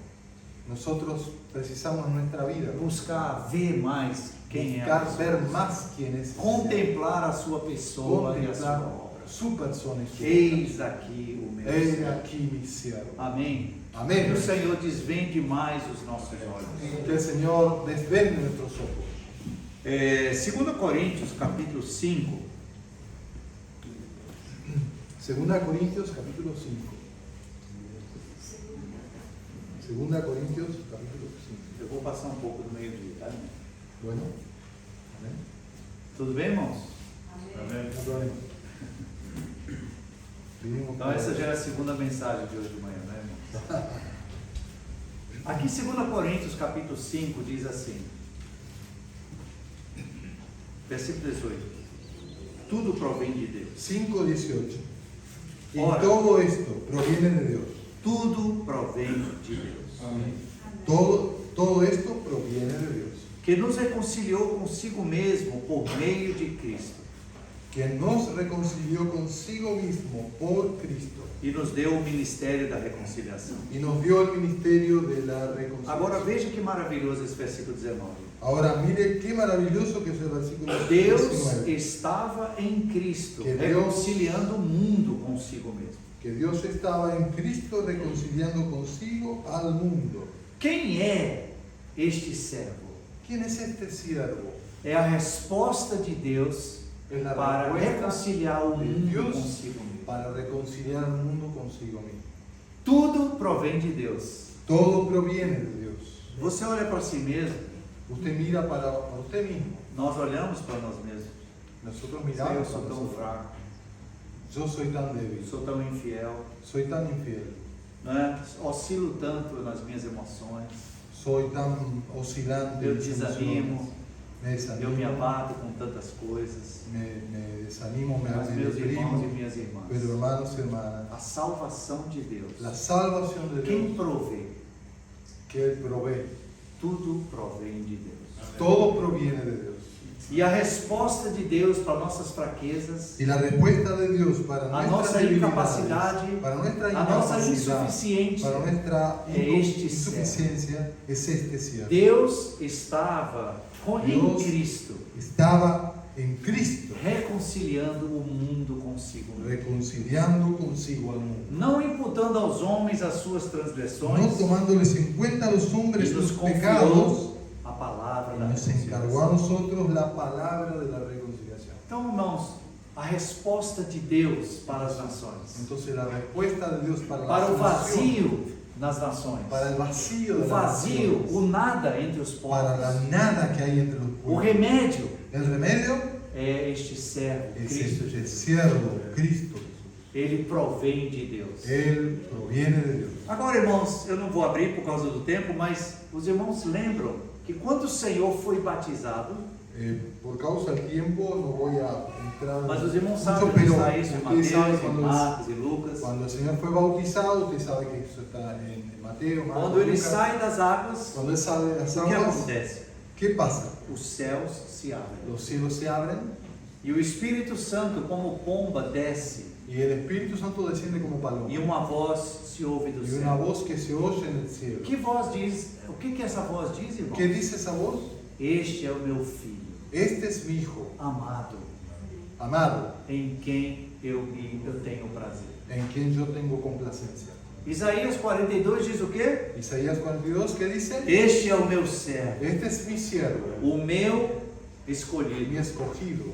nosotros precisamos en nuestra vida buscar ver mais quem é, buscar ver más quién es ese contemplar a sua pessoa e a sua contemplar obra. su persona y su Eis aqui o meu obra. He servo. aquí mi siervo. Amém. Amén. Que o Senhor desvende mais os nossos olhos. Que el Señor desvende nuestros ojos. 2 Coríntios, capítulo 5. 2 Corintios capítulo 5. 2 Corintios capítulo 5. Eu vou passar um pouco do meio-dia, tá? Bueno. Amén. Tudo bem, irmãos? Amén. Bueno. Vinimos Então, essa já é a segunda mensagem de hoje de manhã, né, irmãos? Aqui, 2 Coríntios, capítulo 5, diz assim, versículo 18: tudo provém de Deus. 5:18. Y Ora. todo esto proviene de Dios. Tudo provém de Deus. Amén. Todo esto proviene de Dios. Que nos reconciliou consigo mesmo por meio de Cristo Que nos reconcilió consigo mismo por Cristo e nos deu o ministério da reconciliação. y nos dio el ministerio de la reconciliación. Agora veja que maravilhoso esse versículo 19. Ahora mire qué maravilloso que es el versículo Deus 19. estava em Cristo, Que Deus- reconciliando o mundo consigo mesmo. Que Dios estaba en Cristo reconciliando consigo al mundo. Quem é este servo? ¿Quién es este siervo? É a resposta de Deus Es la para respuesta reconciliar o de mundo Dios consigo mesmo. para reconciliar al mundo consigo mismo. Tudo provém de Deus. Todo proviene de Dios. Você olha para si mesmo, Usted mira para usted mismo. nós olhamos para nós mesmos. Nosotros Eu miramos sou para tão nosotros. fraco, Yo soy tan débil, sou tão infiel, soy tan infiel, né? Oscilo tanto nas minhas emoções, soy tan oscilante, eu en mis desanimo, emociones. Me desanimo, eu me abato com tantas coisas. me desanimo, me Mas meus irmãos e deprimo. minhas irmãs, Pero hermanos y hermanas, a salvação de Deus, la salvación de quem Dios provê? que Él provee, Tudo provém de Deus. todo proviene de Dios. E a resposta de Deus para nossas fraquezas, Y la respuesta de Dios para a nuestras nossa debilidades, incapacidade, para nuestra a nossa incapacidad, insuficiência, para nuestra este insuficiencia, es este siervo. Deus estava em Deus Cristo, Estaba en Cristo, reconciliando o mundo consigo mesmo. reconciliando consigo al mundo, Não imputando aos homens as suas no transgressões, tomándoles en cuenta a los hombres e nos sus pecados, confiou a palavra y da nos encargó a reconciliação. nosotros la palabra de la reconciliación. Então, irmãos, a resposta de Deus para as nações, Entonces la respuesta de Dios para para o la salvación, vazio nas nações, para el vacío o de las vazio, naciones, o nada entre os para povos, la nada que hay entre los o pueblos. remédio El remedio é este servo, es Cristo el Jesus. siervo, Cristo. Ele provém de Deus. Él proviene de Dios. Agora, irmãos, eu não vou abrir por causa do tempo, mas os irmãos lembram que quando o Senhor foi batizado, Por causa del tiempo no voy a entrar Mas os irmãos mucho, sabem onde pero está isso em ustedes saben Mateus, em Marcos e Lucas. cuando el Señor fue bautizado, usted sabe que eso está en Mateo, Marcos, Quando ele Lucas. sai das águas, Cuando Él sale de las o que aguas, acontece? ¿qué pasa? Os céus se abrem. Los cielos se abren E o Espírito Santo, como pomba, desce. y el Espíritu Santo desciende como paloma. E uma voz se ouve do Y una céu. voz que se oye en el cielo. Que voz diz? O que essa voz diz, irmão? ¿Qué dice esa voz? Este é o meu filho, Este es mi hijo, amado, amado, em quem eu tenho prazer. en quien yo tengo complacencia. Isaías 42 diz o quê? Isaías 42, ¿qué dice? Este é o meu servo, Este es mi siervo, o meu mi escolhido, escogido,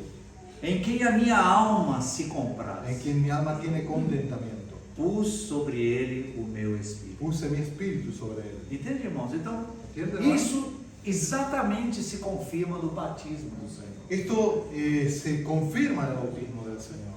em quem a minha alma se compraz. en quien mi alma tiene contentamiento. Pus sobre ele o meu espírito. Puse mi espíritu sobre él. Entende, irmãos? Então, ¿Entienden, hermano? isso exatamente se confirma no batismo do Senhor. Esto se confirma en el bautismo del Señor.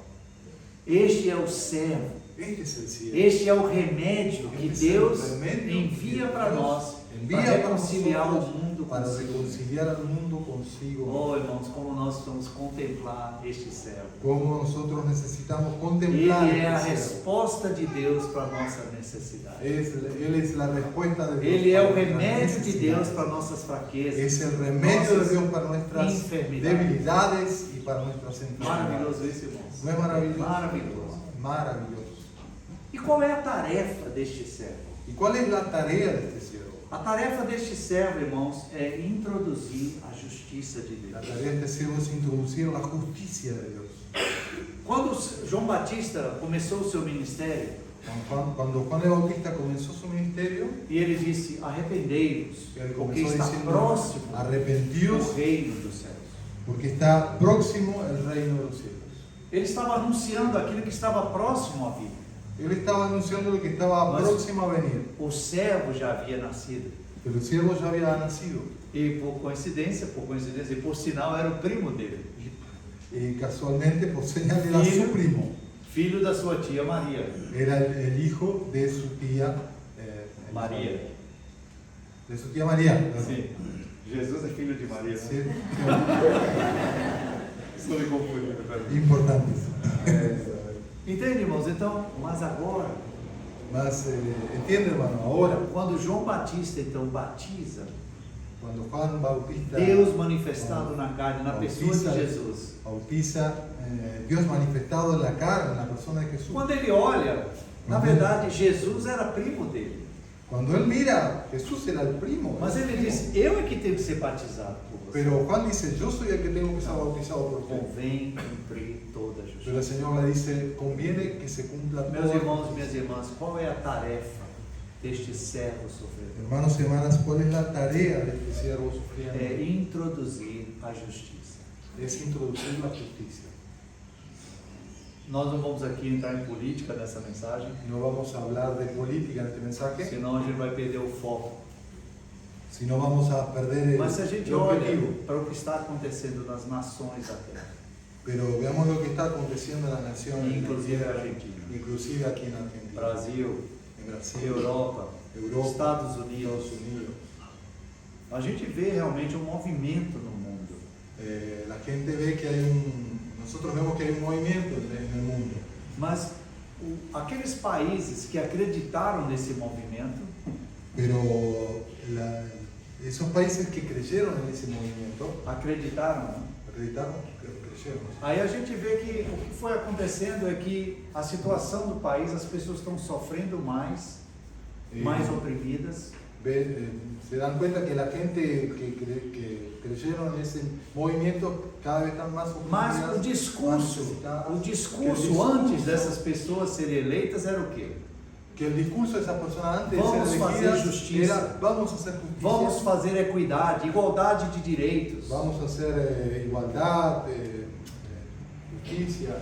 Este é o servo, Este es el cielo. este é o remédio que Este es el Deus remedio envia que para Dios nós, envía para para reconciliar o nosotros, mundo para consigo. reconciliar al mundo consigo. Oh, irmãos, como nós vamos contemplar este servo. Como nosotros necesitamos contemplar Ele é a este cielo. resposta de Deus para a nossa necessidade. Él es la respuesta de Dios. Ele é o para nuestras remédio de Deus necesidades. para nossas fraquezas. Es el remedio de nossas Dios para nuestras enfermidades. debilidades y para nuestras Maravilhoso enfermedades. isso, irmãos. ¿No es maravilloso? Maravilhoso. Maravilloso. E qual é a tarefa deste servo? ¿Y cuál es la tarea de este siervo? A tarefa deste servo, irmãos, é introduzir a justiça de La Deus. tarea de este siervo es introducir la justicia de Dios. Quando João Batista começou o seu ministério, Cuando Juan el Bautista comenzó su ministerio, e ele disse: arrependei-vos, él porque comenzó está diciendo: próximo arrepentíos, o reino dos céus. porque está próximo el reino de los cielos. Ele estava anunciando aquilo que estava próximo à vida. Él estaba anunciando lo que estaba Mas- próximo a venir, O servo já havia nascido. pero el siervo ya había nacido. E por coincidência, e por sinal, era o primo dele, Y casualmente, por señal, era Filho. su primo. filho da sua tia Maria. Era el hijo de su tía Maria. De su tía María. Sim. Jesus é filho de Maria. Né? Sí, Estou me confundindo. importante. Entende, irmãos? Então, mas agora, Mas, entiende, hermano, ahora, quando João Batista então batiza, cuando Juan Bautista Deus manifestado na carne, na pessoa de Bautiza. Jesus. bautiza, Dios manifestado en la carne, en la persona de Jesús. Quando ele olha, na verdade, Jesus era primo dele. Cuando él mira, Jesús era el primo. Mas ele diz: eu é que tenho que ser batizado por você. Pero Juan dice, yo soy el que tengo que ser bautizado por usted. Convém cumprir toda a Pero el justiça. Señor le dice, conviene que se cumpla Meus todo. irmãos e minhas irmãs, qual é a tarefa deste servo sofredor? Hermanos y hermanas, ¿cuál es la tarea de este siervo sufriente? É introduzir a justiça. Es introducir la justicia. Nós não vamos aqui entrar em política nessa mensagem, No vamos a hablar de política en este mensaje, senão a gente vai perder o foco. sino vamos a perder Mas se a gente el olha objetivo. para o que está acontecendo nas nações da terra, Pero veamos lo que está aconteciendo en las naciones, inclusive a Argentina, inclusive aquí en Argentina, Brasil, en Brasil, Europa, Europa, Estados Unidos, Estados Unidos. a gente vê realmente um movimento no mundo. La gente ve que nosotros vemos que hay un movimiento en el mundo. Mas aqueles países que acreditaram nesse movimento, Pero esos países que creyeron en ese movimiento, acreditaram, né? acreditaron, creyeron. Aí a gente vê que o que foi acontecendo é que a situação do país, as pessoas estão sofrendo mais oprimidas, Se dan cuenta que la gente que creyeron en ese movimiento cada vez están más mas oprimidas, o discurso antes dessas pessoas serem eleitas era o quê? que el discurso de esas personas antes Vamos de ser fazer elegidas justiça. era vamos a hacer justicia, Vamos fazer equidade, igualdade de direitos. vamos a hacer igualdad, justicia.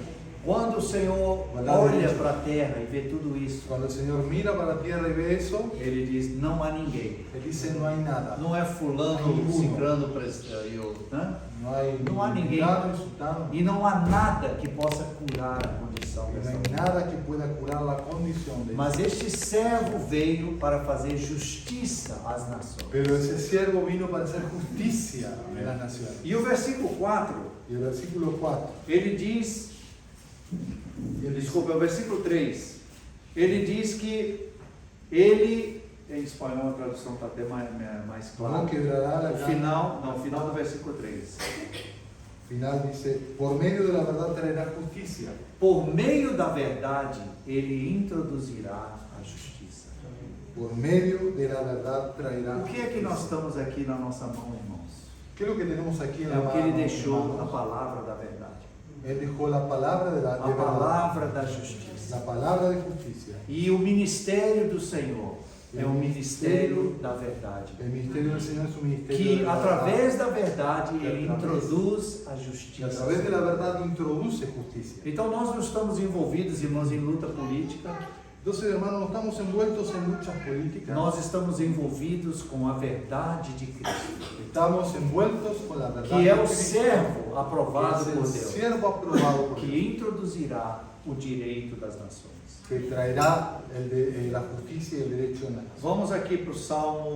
Quando o Senhor Vai lá, olha gente. para a terra e vê tudo isso, Cuando el Señor mira para la tierra y ve eso, Ele diz: não há ninguém. Él dice no hay nada. Não é fulano, Ninguno. ciclano, né? No hay No hay ninguém. fulano y sultano. E não há nada que possa curar a condição Y no dessa hay mulher. nada que pueda curar la condición de Mas ella. este servo veio para fazer justiça às nações. Pero ese siervo vino para hacer justicia en las naciones. E o versículo 4, Y el versículo 4. ele diz, desculpa, é o versículo 3, ele diz que ele, em espanhol a tradução está até mais clara, No quebrará la o final do versículo 3. Final dice, por medio de la verdad traerá justicia. Por meio da verdade, ele introduzirá a justiça. Por medio de la verdad traerá O que é que nós estamos aqui na nossa mão, irmãos? ¿Qué es lo que tenemos aquí en É la o que ele mano, deixou, a hermanos? palavra da verdade. Él dejó la palabra de A verdad, palavra da justiça. la palabra de justicia. E o ministério do Senhor é o ministério da verdade. El ministerio del Señor es un ministerio Que de la através verdad, da verdade ele Através- introduz a que a justiça. través de la verdad introduce justicia. Então nós não estamos envolvidos, irmãos, em luta política. Entonces, hermanos, no estamos envueltos en luchas políticas. Nós estamos envolvidos com a verdade de Cristo, Estamos envueltos con la verdad que é de o Cristo, servo aprovado que por es el Deus, siervo aprobado por Dios, que introduzirá o direito das nações. que traerá la justicia y el derecho en la nación. Vamos aqui para o Salmo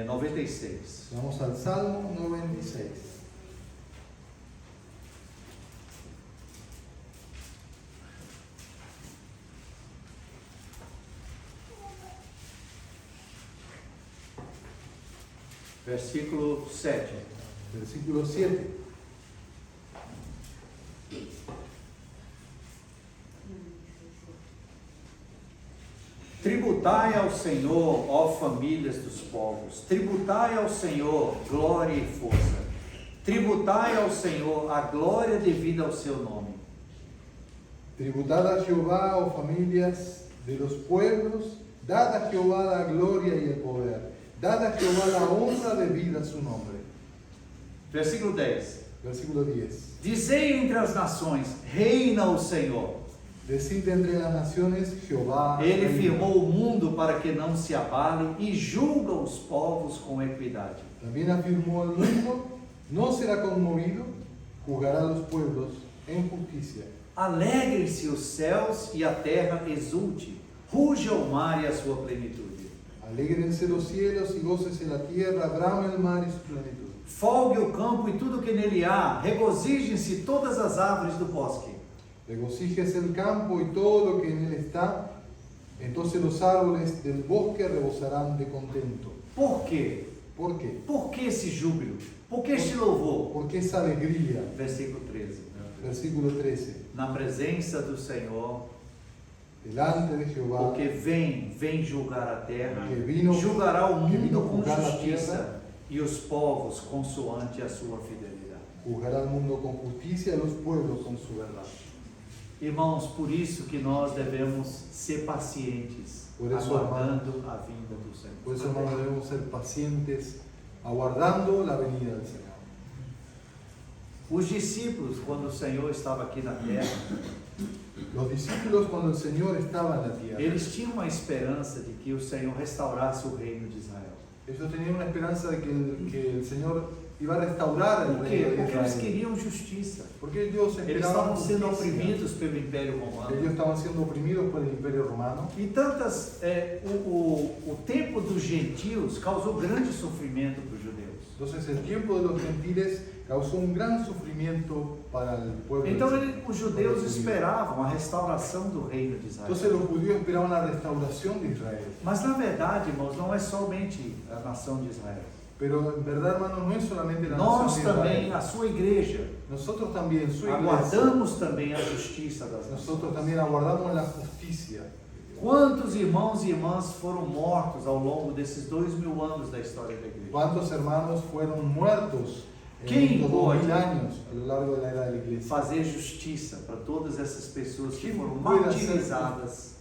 96. Vamos al Salmo 96. Versículo 7. Versículo 7. Tributai ao Senhor, ó famílias dos povos, tributai ao Senhor glória e força, tributai ao Senhor a glória devida ao seu nome. Tributad a Jehová, oh familias de los pueblos, dad a Jehová la gloria y el poder, dad a Jehová la honra debida a su nombre. Versículo 10. Versículo 10. Dizei entre as nações, reina o Senhor. Decid entre las naciones, Jehová Ele reina. firmou o mundo para que não se abale e julga os povos com equidade. También afirmó el mundo, no será conmovido, juzgará a los pueblos en justicia. Alegre-se os céus e a terra exulte, ruja o mar e a sua plenitude. Alégrense los cielos y gócese la tierra, brame el mar y su plenitud. Folgue o campo e tudo que nele há, regozijem-se todas as árvores do bosque. Regocíjese el campo y todo lo que en él está, entonces los árboles del bosque rebosarán de contento. Por quê? ¿Por qué? Por que esse júbilo? Por que este louvor? Porque esa alegría. Versículo 13. Versículo 13. Na presença do Senhor, Delante de Jehová, porque vem julgar a terra, Que vino- julgará o que mundo vino com julgar a justiça terra. e os povos consoante a sua fidelidade. juzgará al mundo con justicia y a los pueblos con su verdad. Irmãos, por isso que nós devemos ser pacientes, Por isso, aguardando a vinda do Senhor. Por eso, hermanos, debemos ser pacientes, aguardando la venida del Señor. Os discípulos, quando o Senhor estava aqui na terra, Los discípulos, cuando el Señor estaba en la tierra, eles tinham uma esperança de que o Senhor restaurasse o reino de Israel. ellos tenían una esperanza de que el Señor iba a restaurar el Por quê? reino de Porque eles Israel. queriam justiça. Porque ellos Eles esperaban estavam sendo justicia. oprimidos pelo Império Romano. Ellos estaban siendo oprimidos por el Imperio Romano. E o tempo dos gentios causou grande sofrimento para os judeus. Entonces el tiempo de los gentiles causó un gran sufrimiento para el pueblo. Então del Señor. os judeus esperavam a restauração do reino de Israel. Entonces los judíos esperaban la restauración de Israel. Mas na verdade, irmãos, não é somente a nação de Israel. Pero en verdad, hermanos, no es solamente la Nós nación de também, Israel. a sua igreja, Nosotros también, su iglesia, aguardamos também a justiça das nações. nosotros también aguardamos la justicia. Quantos irmãos e irmãs foram mortos ao longo desses 2000 anos da história da igreja? ¿Cuántos hermanos fueron muertos en ¿Quién estos pode 2000 años a lo largo de la era de la iglesia? Fazer justiça para todas essas pessoas que Quem foram puede martirizadas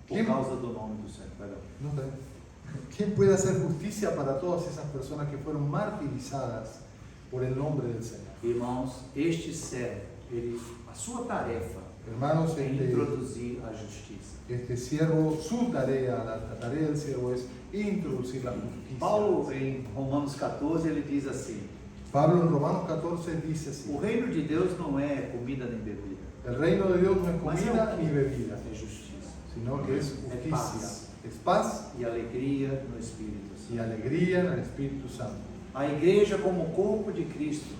por Quem- causa do nome do Senhor. Perdão. No sé. ¿Quién puede hacer justicia para todas esas personas que fueron martirizadas por el nombre del Señor? Irmãos, este servo, a sua tarefa Hermanos, é introduzir a justiça. este siervo, su tarea, la tarea del siervo es introducir la justicia. Paulo, em Romanos 14, ele diz assim: Pablo en Romanos 14 dice así: o reino de Deus não é comida nem bebida, el reino de Dios no es mas comida é o ni quê? bebida, É justiça sino que es É justicia, es paz e alegria no Espírito y Santo. alegría en el Espíritu Santo. A igreja, como corpo de Cristo,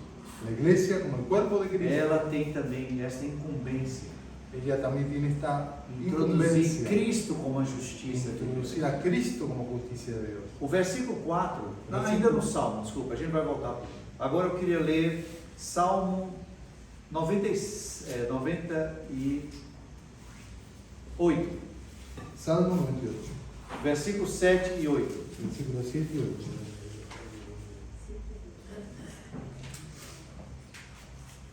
La iglesia, como el cuerpo de Cristo, ela tem também esta incumbência, ella también tiene esta introduzir incumbencia, Cristo como a justiça de Deus. introducir a Cristo como justicia de Dios. O versículo 4, não, ainda no Salmo, desculpa, a gente vai voltar. Agora eu queria ler Salmo 98, Salmo 98, versículos 7 e 8. versículos 7 y 8.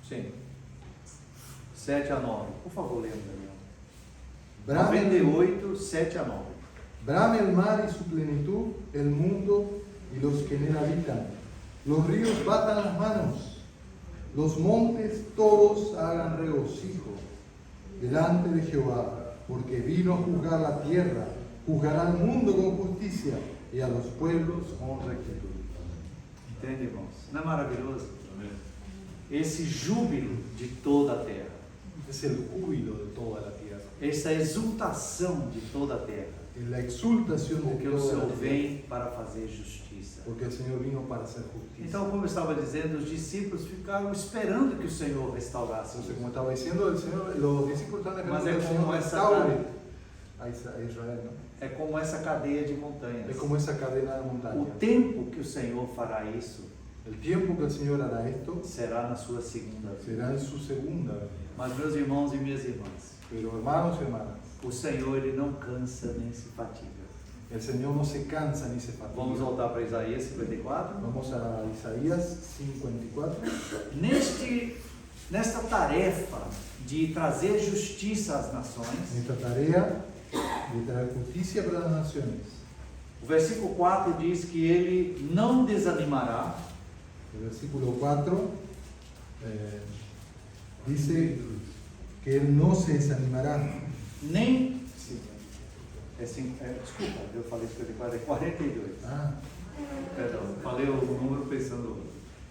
Sim. 7 a 9. Por favor, leia, Daniel. Brame, 98, 7 a 9. brame el mar y su plenitud, el mundo y los que en él habitan. Los ríos batan las manos, los montes todos hagan regocijo delante de Jehová, porque vino a juzgar la tierra, juzgará al mundo con justicia y a los pueblos con rectitud. Entende, irmãos? Não é maravilhoso? Esse júbilo de toda a terra, Es el júbilo de toda la tierra, essa exultação de toda a terra, es la exultación de porque o toda la Senhor tierra, vem para fazer justiça. porque el Señor vino para hacer justicia. Então, como eu estava dizendo, os discípulos ficaram esperando que o Senhor restaurasse. Entonces, como estaba diciendo el Señor, los discípulos están Mas esperando é que el como Señor essa restaure a Israel, ¿no? É como essa cadeia de montanhas. Es como esa cadena de O montañas. tempo que o Senhor fará isso El tiempo que el Señor hará esto será na sua segunda vinda. será en su segunda venida. Mas, meus irmãos e minhas irmãs, Pero hermanos y hermanas, o Senhor ele não cansa nem se fatiga. el Señor no se cansa ni se fatiga. Vamos voltar para Isaías 54. Vamos a Isaías 54. Nesta tarefa de trazer justiça às nações, En esta tarea de traer justicia para las naciones. o versículo 4 diz que ele não desanimará, El versículo 4 dice que Él no se desanimará. nem. Desculpa, eu falei 54, é 42. Ah, Perdão, falei o número pensando.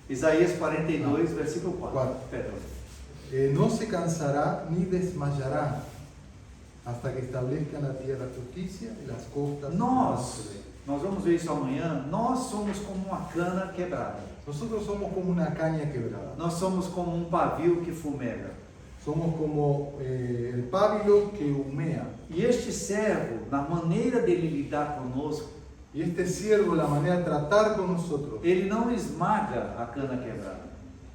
Isaías 42, versículo 4. 4. Perdão. No se cansará ni desmayará hasta que establezcan la tierra justicia y las costas. Nós vamos ver isso amanhã. Nós somos como uma cana quebrada. Nosotros somos como una caña quebrada. Nós somos como um pavio que fumega. Somos como el pábilo que humea. E este servo, na maneira dele lidar conosco, Y este siervo, la manera de tratar con nosotros, ele não esmaga a cana quebrada.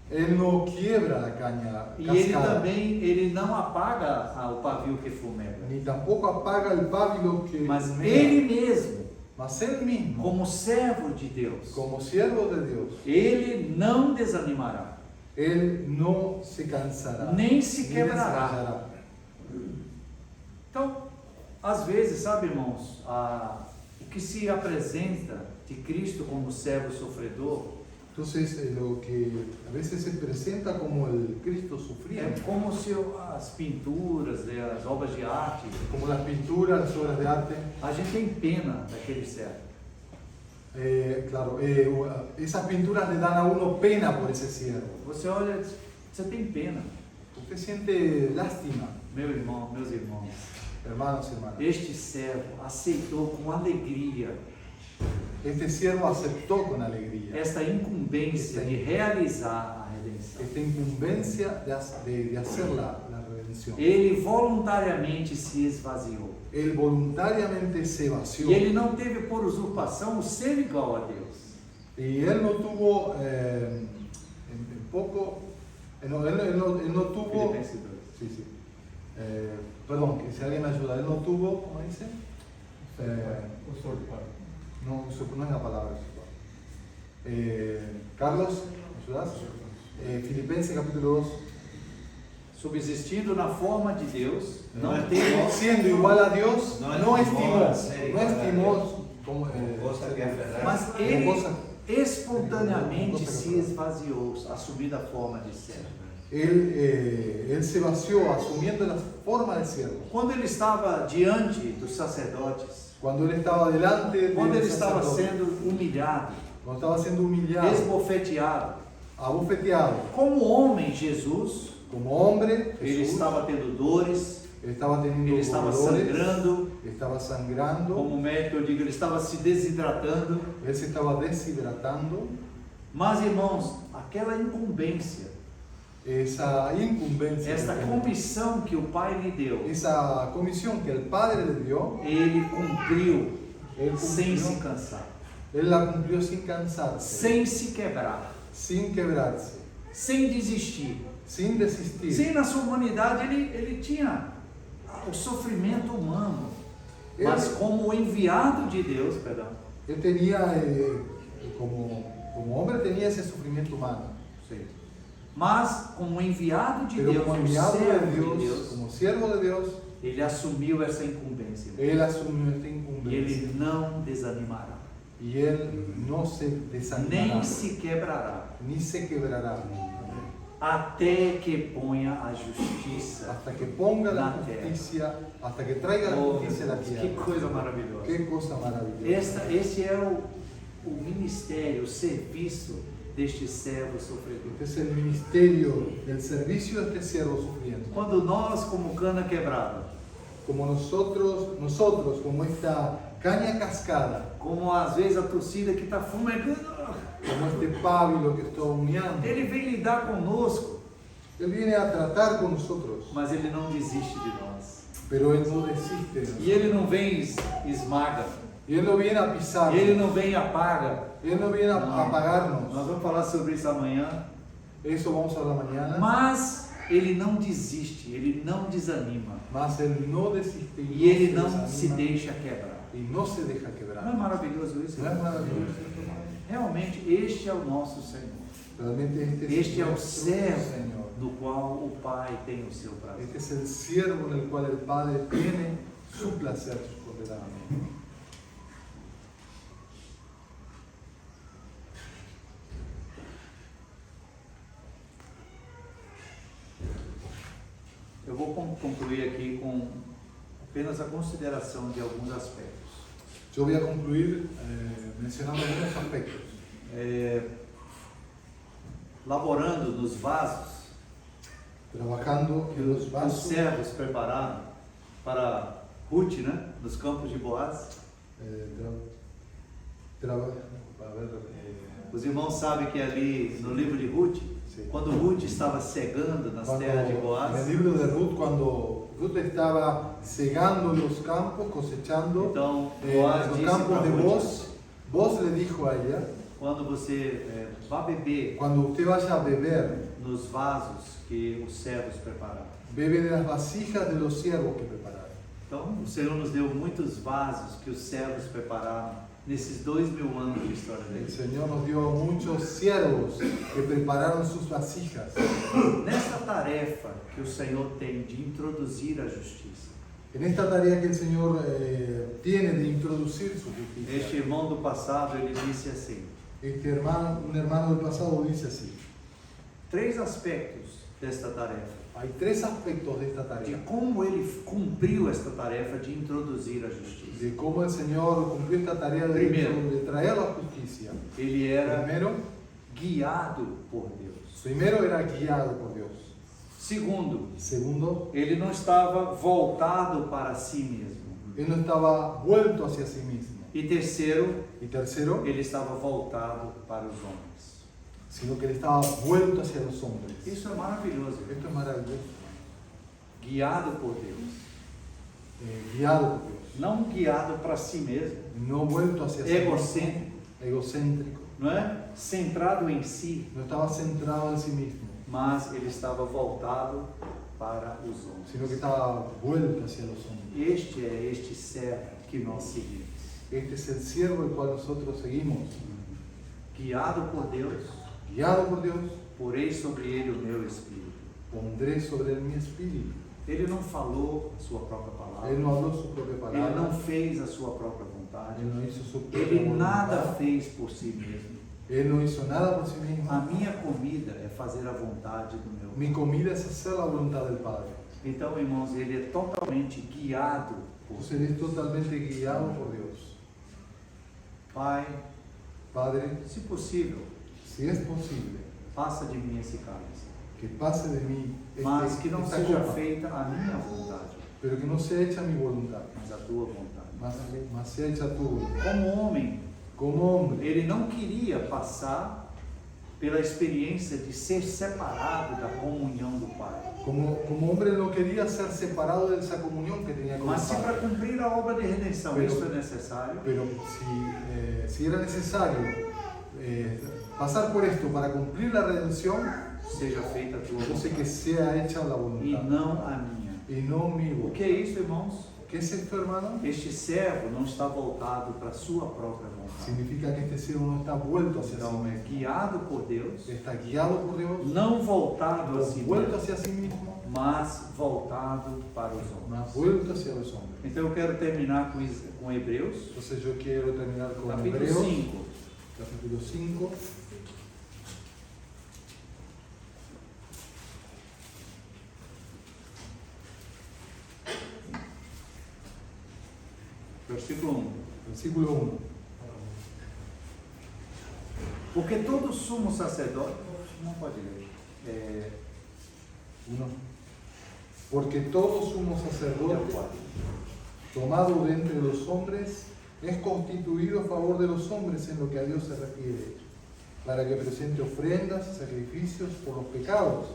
Él no quiebra la caña E ele cascada, também, ele não apaga o pavio que fumega. ni tampoco apaga el pábilo que Mas humea. ele mesmo, Mas él mismo, como servo de Deus, como siervo de Dios, ele não desanimará, él no se cansará, nem se ni quebrará. desmayará. Então, às vezes, sabe, irmãos, o que se apresenta de Cristo como servo sofredor Entonces, lo que a veces se presenta como el Cristo é sufriente, como se as pinturas, as obras de arte, como las pinturas, las obras de arte, a gente tem pena daquele servo. claro, esas pinturas le dan a uno pena por ese siervo. Você olha, você tem pena. Usted siente lástima, Meu irmão, meus irmãos, hermanos y hermanas. este servo aceitou com alegria Este siervo aceptó con alegría esta incumbência de realizar a redenção. esta incumbencia de hacer la redención. Ele voluntariamente se esvaziou. Él voluntariamente se vació. E ele não teve por usurpação o ser igual a Deus. Y él no tuvo él no tuvo, Filipenses 2. sí, sí. Perdón, que si alguien me ayuda, él no tuvo, ¿cómo dice? No es la palabra. Carlos, ¿me ayudas? Filipenses capítulo 2. Subsistindo na forma de Deus, não teve. Siendo igual a Dios, no estimó como cosa que aferrar. Mas ele espontaneamente se esvaziou, assumindo a forma de servo. él se vació asumiendo la forma de siervo. Quando ele estava diante dos sacerdotes, Cuando él estaba delante quando del ele estava sacerdote, sendo humilhado, cuando estaba siendo humillado, esbofeteado, abofeteado, como homem, Jesus, como hombre, ele Jesús, estava tendo dores, él estaba teniendo ele estava dolores, sangrando, estaba sangrando, como médico eu digo, ele estava se desidratando. él se estaba deshidratando. Mas, irmãos, aquela incumbência, Esa incumbencia, esta comissão que o Pai lhe deu, esa comisión que el Padre le dio, ele cumpriu él sem se cumplió, cansar, él la cumplió sin cansarse, sem se quebrar, sin quebrarse, sem desistir. sin desistir. Sim, na sua humanidade ele tinha o sofrimento humano, mas como enviado de Deus, perdão, Él tenía, como hombre tenía ese sufrimiento humano, mas como enviado de pero Deus, como como enviado de servo de Dios, Deus, como siervo de Dios, ele assumiu essa incumbência él asumió esta e incumbencia ele não desanimará, y él no se desanimará, nem se quebrará, ni se quebrará, até que ponha a justiça. hasta que ponga la Na tierra. justicia, hasta que traiga la Oh, justicia a la que tierra. coisa maravilhosa. Qué cosa maravillosa. Esse é o ministério, o serviço deste servo sofredor. Este es el ministerio, el servicio de este siervo sufriendo. Quando nós, como cana quebrada, Como nosotros, como esta caña cascada, como às vezes a torcida que está fumegando, como este pábilo que está humeando, ele vem lidar conosco, Él viene a tratar con nosotros, mas ele não desiste de nós. pero Él no desiste de nosotros. E ele não vem e esmaga, Y Él no viene a pisar, ele não vem e apaga. Él no viene a Nós apagarnos. vamos falar sobre isso amanhã. Eso vamos a hablar mañana. Mas ele não desiste, ele não desanima. Mas Él no desiste E ele se não desanima, se deixa quebrar. y no se deja Não é quebrar. maravilhoso isso? ¿No es maravilloso esto? Realmente, este é o nosso Senhor. Realmente Este é o nuestro servo Señor. no qual o Pai tem o seu prazer. Este es el siervo en el cual el Padre tiene su placer soberanamente. Eu vou concluir aqui com apenas a consideração de alguns aspectos. Yo voy a concluir mencionando algunos aspectos. Laborando nos vasos Trabajando que en los os vasos, servos prepararam para Ruth, né? Nos campos de Boaz. a ver, Os irmãos sabem que ali no livro de Ruth, sí. quando Ruth estava cegando nas terras de En Boaz, el libro de Ruth, cuando Ruth estaba segando los campos, cosechando então en Boaz los disse campos para de Ruth: Boaz, Boaz le dijo a ella, quando você vá beber cuando usted vaya a beber, nos vasos que os servos prepararam. bebe de las vasijas de los siervos que prepararon. Então, o Senhor nos deu muitos vasos que os servos prepararam nesses 2000 anos de história El dele. Señor nos dio muchos siervos que prepararon sus vasijas. Nesta tarefa que o Senhor tem de introduzir a justiça, En esta tarea que el Señor tiene de introducir su justicia, este irmão do passado, ele disse assim, un hermano del pasado dice así: 3 aspectos desta tarefa, hay 3 aspectos de esta de tarea, como ele cumpriu esta tarefa de introduzir a justiça. de cómo el Señor cumplió esta tarea Primero. de traer la justicia. Ele era Primero, guiado por Deus. primero era guiado por Dios. Segundo, Segundo, ele não estava voltado para si mesmo. él no estaba vuelto hacia sí mismo. E terceiro, Y tercero, ele estava voltado para os homens. sino que él estaba vuelto hacia los hombres. Isso é maravilhoso. Esto es maravilloso. Guiado por Deus. Guiado por Dios. Não guiado para si mesmo. No vuelto hacia sí mismo. Egocêntrico. Egocéntrico. Não é? Centrado em si. No estaba centrado en sí mismo, Mas ele estava voltado para os homens. sino que estaba vuelto hacia los hombres. Este é este servo que nós seguimos. Este es el siervo el cual nosotros seguimos. Guiado por Deus, Guiado por Dios, porei sobre ele o meu espírito. pondré sobre él mi espíritu. Ele não falou a sua própria palavra. Él no habló su propia Ele não palabra. fez a sua própria vontade. Él no hizo su propia Ele nada voluntad. fez por si mesmo. Él no hizo nada por sí A mismo. minha comida é fazer a vontade do meu Pai. Mi comida es hacer la voluntad del Padre. Então, irmãos, ele é totalmente guiado por Entonces él es totalmente guiado por Dios. Pai. Padre, Se possível, si es posible, passa de mim esse cálice, que pase de mí mas que não esta seja copa, feita a minha vontade, pero que no sea hecha mi voluntad, mas a tua vontade. más sea hecha tu voluntad. Como homem, Como hombre, ele não queria passar pela experiência de ser separado da comunhão do Pai. como hombre, él no quería ser separado de esa comunión que tenía con el Mas se para Padre. cumprir a obra de redenção Pero- isso é necessário, Pero si era necesario pasar por esto para cumplir la redención, seja feita a tua entonces que vontade sea hecha la e voluntad não a minha. y no mi O voluntad. que é isso, irmãos? ¿Qué es esto, hermano? Este servo não está voltado para a sua própria vontade. Significa que este siervo no está vuelto hacia sí Então, é mismo, guiado por Deus, está guiado por Dios, não voltado a si vuelto mesmo, hacia sí mismo, mas voltado para os homens. más vuelto hacia los hombres. Então eu quero terminar com Hebreus, Entonces yo quiero terminar con capítulo Hebreos, 5. capítulo 5. Versículo 1. Versículo 1. Porque todo sumo sacerdote, não pode ler, 1. Porque todo sumo sacerdote tomado de entre los hombres es constituido a favor de los hombres en lo que a Dios se refiere, para que presente ofrendas y sacrificios por los pecados,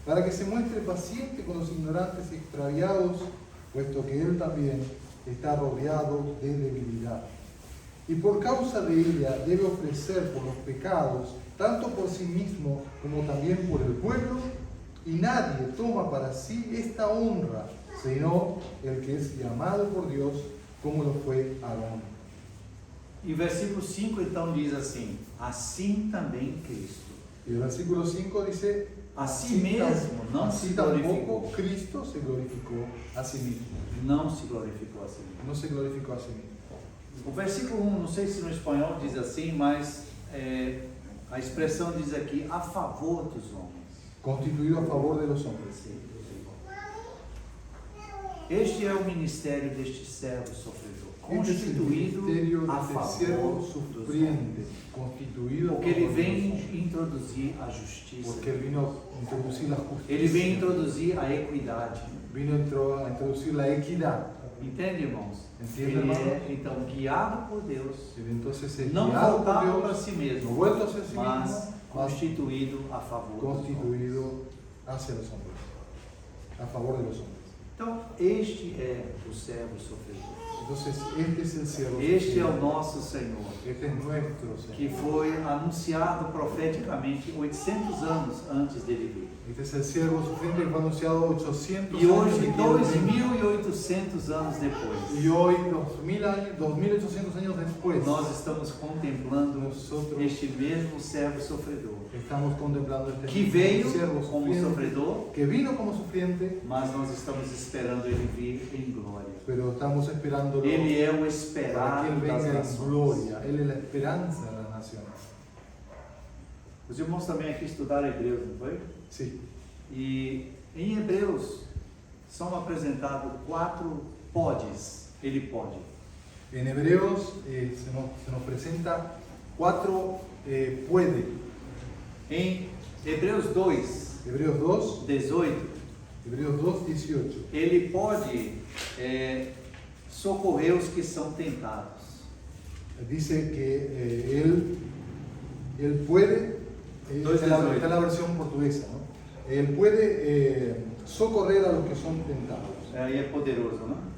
para que se muestre paciente con los ignorantes y extraviados, puesto que Él también está rodeado de debilidad. Y por causa de ella debe ofrecer por los pecados, tanto por sí mismo como también por el pueblo, y nadie toma para sí esta honra, sino el que es llamado por Dios, como lo fue Aarón. E versículo 5 então diz assim: assim também Cristo. Y el versículo 5 dice, A si mesmo não así se tampoco glorificou. Cristo se glorificó a sí mismo. Não se glorificou a si mesmo. No se glorificó a sí mismo. O versículo 1, não sei se no espanhol diz assim, mas a expressão diz aqui a favor dos homens. Constituido a favor de los hombres. Este é o ministério deste servo sofredor, Este es el ministerio constituído a de este favor siervo dos homens. sufriente, constituido Porque ele por vem los hombres. introduzir a justiça. Porque él vino a introducir la justicia. Ele vem introduzir a equidade. Vino a introducir la equidad. Entende, irmãos? Entende, Ele irmão? é, então, guiado por Deus, Él entonces es não guiado por voltado Dios, para si no mesmo, vuelto hacia sí mas mismo, mas constituído a favor dos homens. constituido hacia los hombres, a favor de los hombres. Então, este é o servo sofredor. Entonces, este es el siervo. Este é o sufriente. nosso Senhor, Este es nuestro Señor. que foi anunciado profeticamente 800 anos antes dele vir. Este es el siervo sufriente que fue anunciado 800 E años hoje, de que él venga. 2.800 anos depois, Y hoy, 2800 años después, nós estamos contemplando nosotros este mesmo servo sofredor, estamos contemplando este que veio siervo como sufriente, sofredor, que vino como sufriente, mas nós estamos esperando ele vir em glória. pero estamos esperándolo Ele é o para que esperado Él das venga en nações. gloria. Él es la esperanza de las naciones. Os irmãos também aqui estudaram Hebreus, não foi? Sí. E em Hebreus são apresentados 4 podes. Ele pode. En Hebreos se nos presenta 4 puede. Em Hebreus 2, Hebreos 2, 18, Hebreos 2, 18. ele pode socorrer os que são tentados. Dice que él puede, esta es la versión portuguesa, ¿no? Él puede socorrer a los que son tentados. Aí é poderoso, não?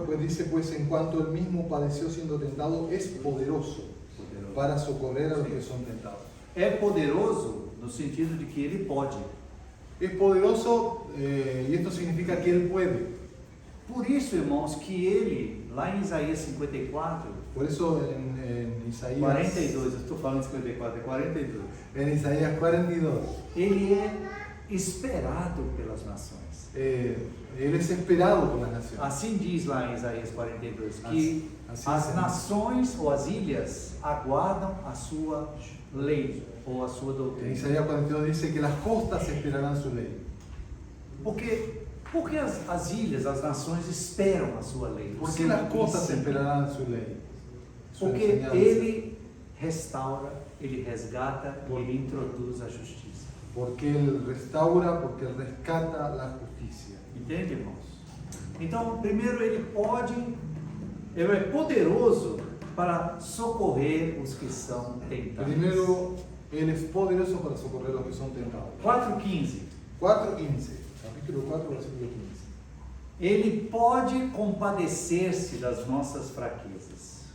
Pues dice, pues en cuanto él mismo padeció siendo tentado, es poderoso Poderoso. para socorrer a los que son tentados. É poderoso no sentido de que ele pode. Es poderoso y esto significa que él puede. Por isso, irmãos, que ele, lá em Isaías 54, Por eso en Isaías 42, eu estou falando 54, é 42. En Isaías 42, Ele é esperado pelas nações. Él es esperado por las naciones. Assim diz lá em Isaías 42, que Assim as será. nações ou as ilhas aguardam a sua lei ou a sua En doutrina. Isaías 42 dice que las costas esperarán su ley. Porque as ilhas, as nações esperam a sua lei. ¿Por o qué seu las costas ensino. esperarán su ley? Su Porque enseñanza. ele restaura, ele resgata e ele introduz a justiça. Porque Él restaura, porque Él rescata la justicia. Entende, irmãos? Então, primeiro, ele é poderoso para socorrer os que são tentados. Primero, Él es poderoso para socorrer a los que son tentados. 4:15. 4:15, capítulo 4, versículo 15. Ele pode compadecer-se das nossas fraquezas.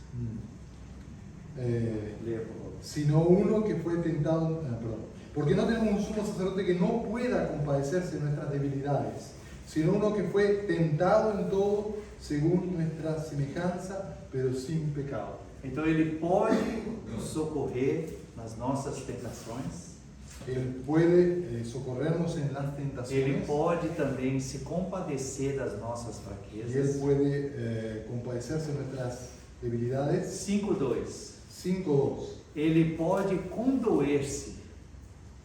Leia, por favor. Sino uno que fue tentado, perdón, porque no tenemos un sumo sacerdote que no pueda compadecerse de nuestras debilidades, sino uno que fue tentado en todo según nuestra semejanza, pero sin pecado. Então ele pode nos socorrer nas nossas tentações. Él puede socorrernos en las Ele tentaciones pode também se compadecer das nossas y Él fraquezas. puede compadecerse de nuestras debilidades. 5:2. 5:2. Ele pode condoer-se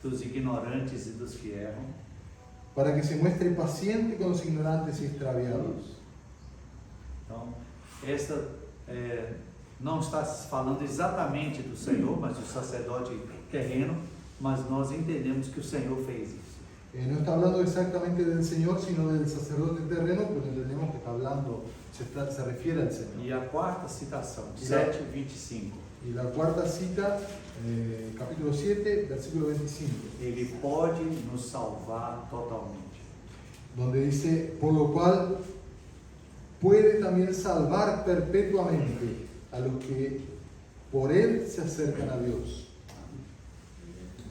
dos ignorantes e dos que erram. Para que se muestre paciente con los ignorantes y extraviados. Então, esta não está falando exatamente do Senhor, mas do sacerdote terreno, mas nós entendemos que o Senhor fez isso. No está hablando exactamente del Señor, sino del sacerdote terreno, pero entendemos que está hablando, se refiere al Señor. E a quarta citação, E 7:25. Y la cuarta cita, capítulo 7, versículo 25, Ele pode nos salvar totalmente. donde dice, por lo cual puede también salvar perpetuamente a los que por Él se acercan a Dios.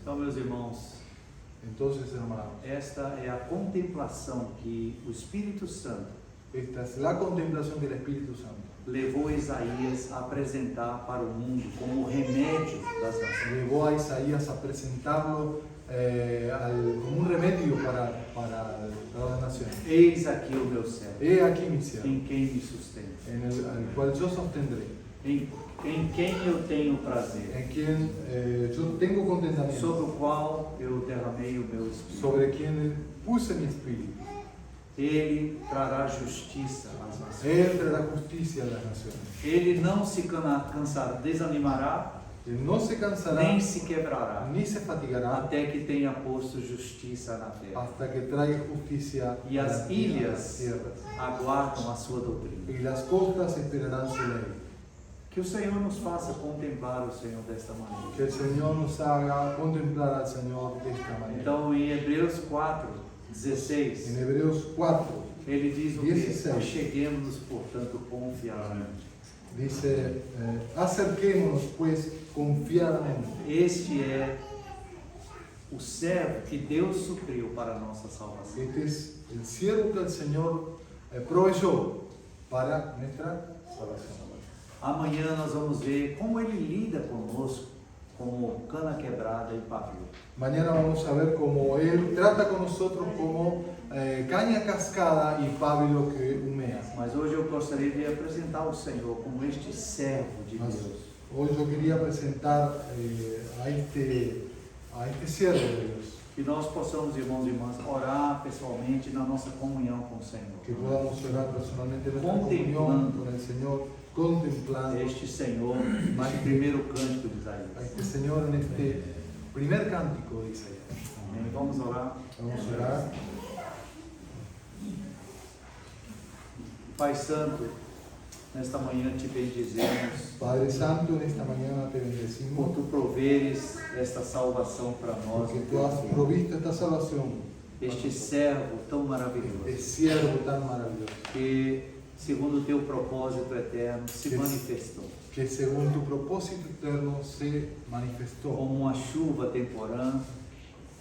Então, meus irmãos, Entonces, hermanos, esta é a contemplação que o Espírito Santo esta es la contemplación del Espíritu Santo. levou Isaías a apresentar para o mundo como o remédio das nações. Llevó a Isaías a presentarlo como un remedio para las naciones. Eis aqui o meu servo, He aquí mi siervo, em quem me sustenta, al cual yo sostendré, em quem eu tenho prazer, en quien yo tengo contentamiento, sobre o qual eu derramei o meu espírito. sobre quien puse mi espíritu. Ele trará justiça às nações. Él traerá justicia a las naciones. Ele não se cansará, desanimará, Él no se cansará nem se quebrará, ni se fatigará até que tenha posto justiça na terra. hasta que traiga justicia E a as las ilhas tierras. aguardam a sua doutrina. Y las costas esperarán su ley. Que o Senhor nos faça contemplar o Senhor desta maneira. Que el Señor nos haga contemplar al Señor de esta manera. Então, em Hebreus 4:16, En Hebreos 4 ele diz o que? 16. Acheguemos-nos, portanto, confiadamente. dice, acerquémonos pues confiadamente. Este é o servo que Deus supriu para a nossa salvação. Este es el siervo que el Señor proveyó para nuestra salvación. Amanhã nós vamos ver como ele lida conosco como cana quebrada e pavio. Mañana vamos a ver cómo Él trata con nosotros como caña cascada y pábilo que humea. Mas hoje eu gostaria de apresentar o Senhor como este servo de Mas Deus. hoy yo quería presentar a este siervo de Dios. Que nós possamos, irmãos e irmãs, orar pessoalmente na nossa comunhão com o Senhor. Que podamos orar personalmente en nuestra Contemplando. comunión con el Señor, contemplando Este Senhor, este primeiro cântico de a Isaías. este Señor en este primer cántico de Isaías. Amém. Vamos orar. Vamos a orar. Pai Santo, nesta manhã te bendizemos Padre Santo, en esta mañana te por bendecimos tu proveres esta salvação para nós. porque tú has provisto esta salvación, Este servo tão maravilhoso, este siervo tan maravilloso, que, segundo o teu propósito eterno, se Que- manifestou que según tu propósito eterno se manifestó como uma chuva temporã,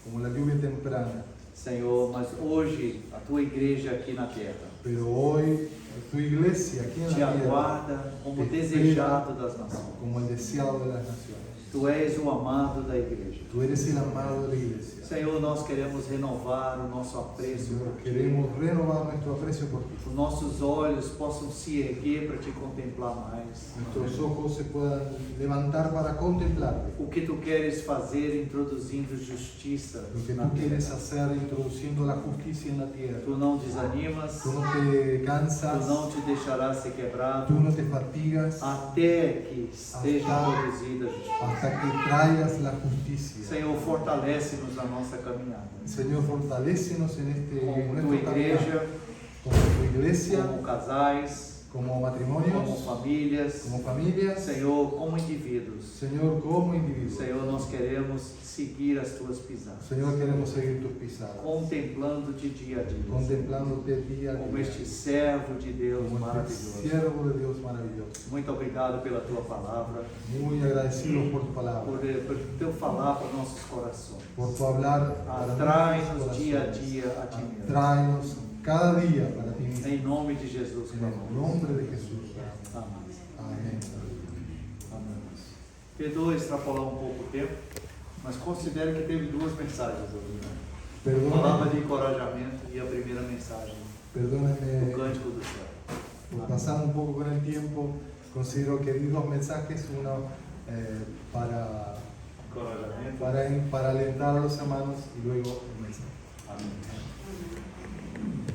como la lluvia temprana. Senhor, mas hoje a tua igreja aqui na terra Pero hoy tu iglesia aquí en te la tierra, aguarda como Espera. desejado das nações. como el deseado de las naciones. Tu és o amado da igreja. Tú eres el amado de la iglesia. Senhor, nós queremos renovar o nosso apreço Señor, por Ti. queremos renovar nuestro aprecio por ti. Os nossos olhos possam se erguer para Te contemplar mais. Nuestros ojos se puedan levantar para contemplarte. O que Tu queres fazer introduzindo justiça Lo que na tú quieres terra. hacer introduciendo la justicia en la tierra. Tu não desanimas, Tú no te Tu cansas, não te deixarás ser quebrado, tú no te fatigas até que esteja produzida a justiça. hasta que traigas la justicia. Senhor, fortalece-nos na nossa caminhada. Señor, fortalécenos en Como nuestro tua igreja, caminar, como tu iglesia, como casais, como como matrimonios, famílias, como familias, Senhor, como indivíduos. Señor, como individuos. Senhor, nós queremos seguir as tuas pisadas, Señor, queremos seguir tus pisadas, contemplando-te dia a dia, contemplándote día a como día, este servo de Deus como este maravilhoso. siervo de Dios maravilloso. Muito obrigado pela tua palavra, Muy agradecidos por tu palabra, por teu falar para nossos corações. por tu hablar para Atrai-nos nuestros dia a corazones. dia a ti mesmo. Atráenos cada día para ti mismo. Em nome de Jesus, En clamamos. el nombre de Jesús. Amém. Amén. Amém. Perdoa extrapolar um pouco o tempo, mas considere que teve duas mensagens hoje, né? A palavra de Perdóname, encorajamento e a primeira mensagem, o perdóname cântico do céu. por pasar un poco con el tiempo. Considero que di dos mensajes, uno Encorajamento. para alentar a los hermanos y luego el mensaje.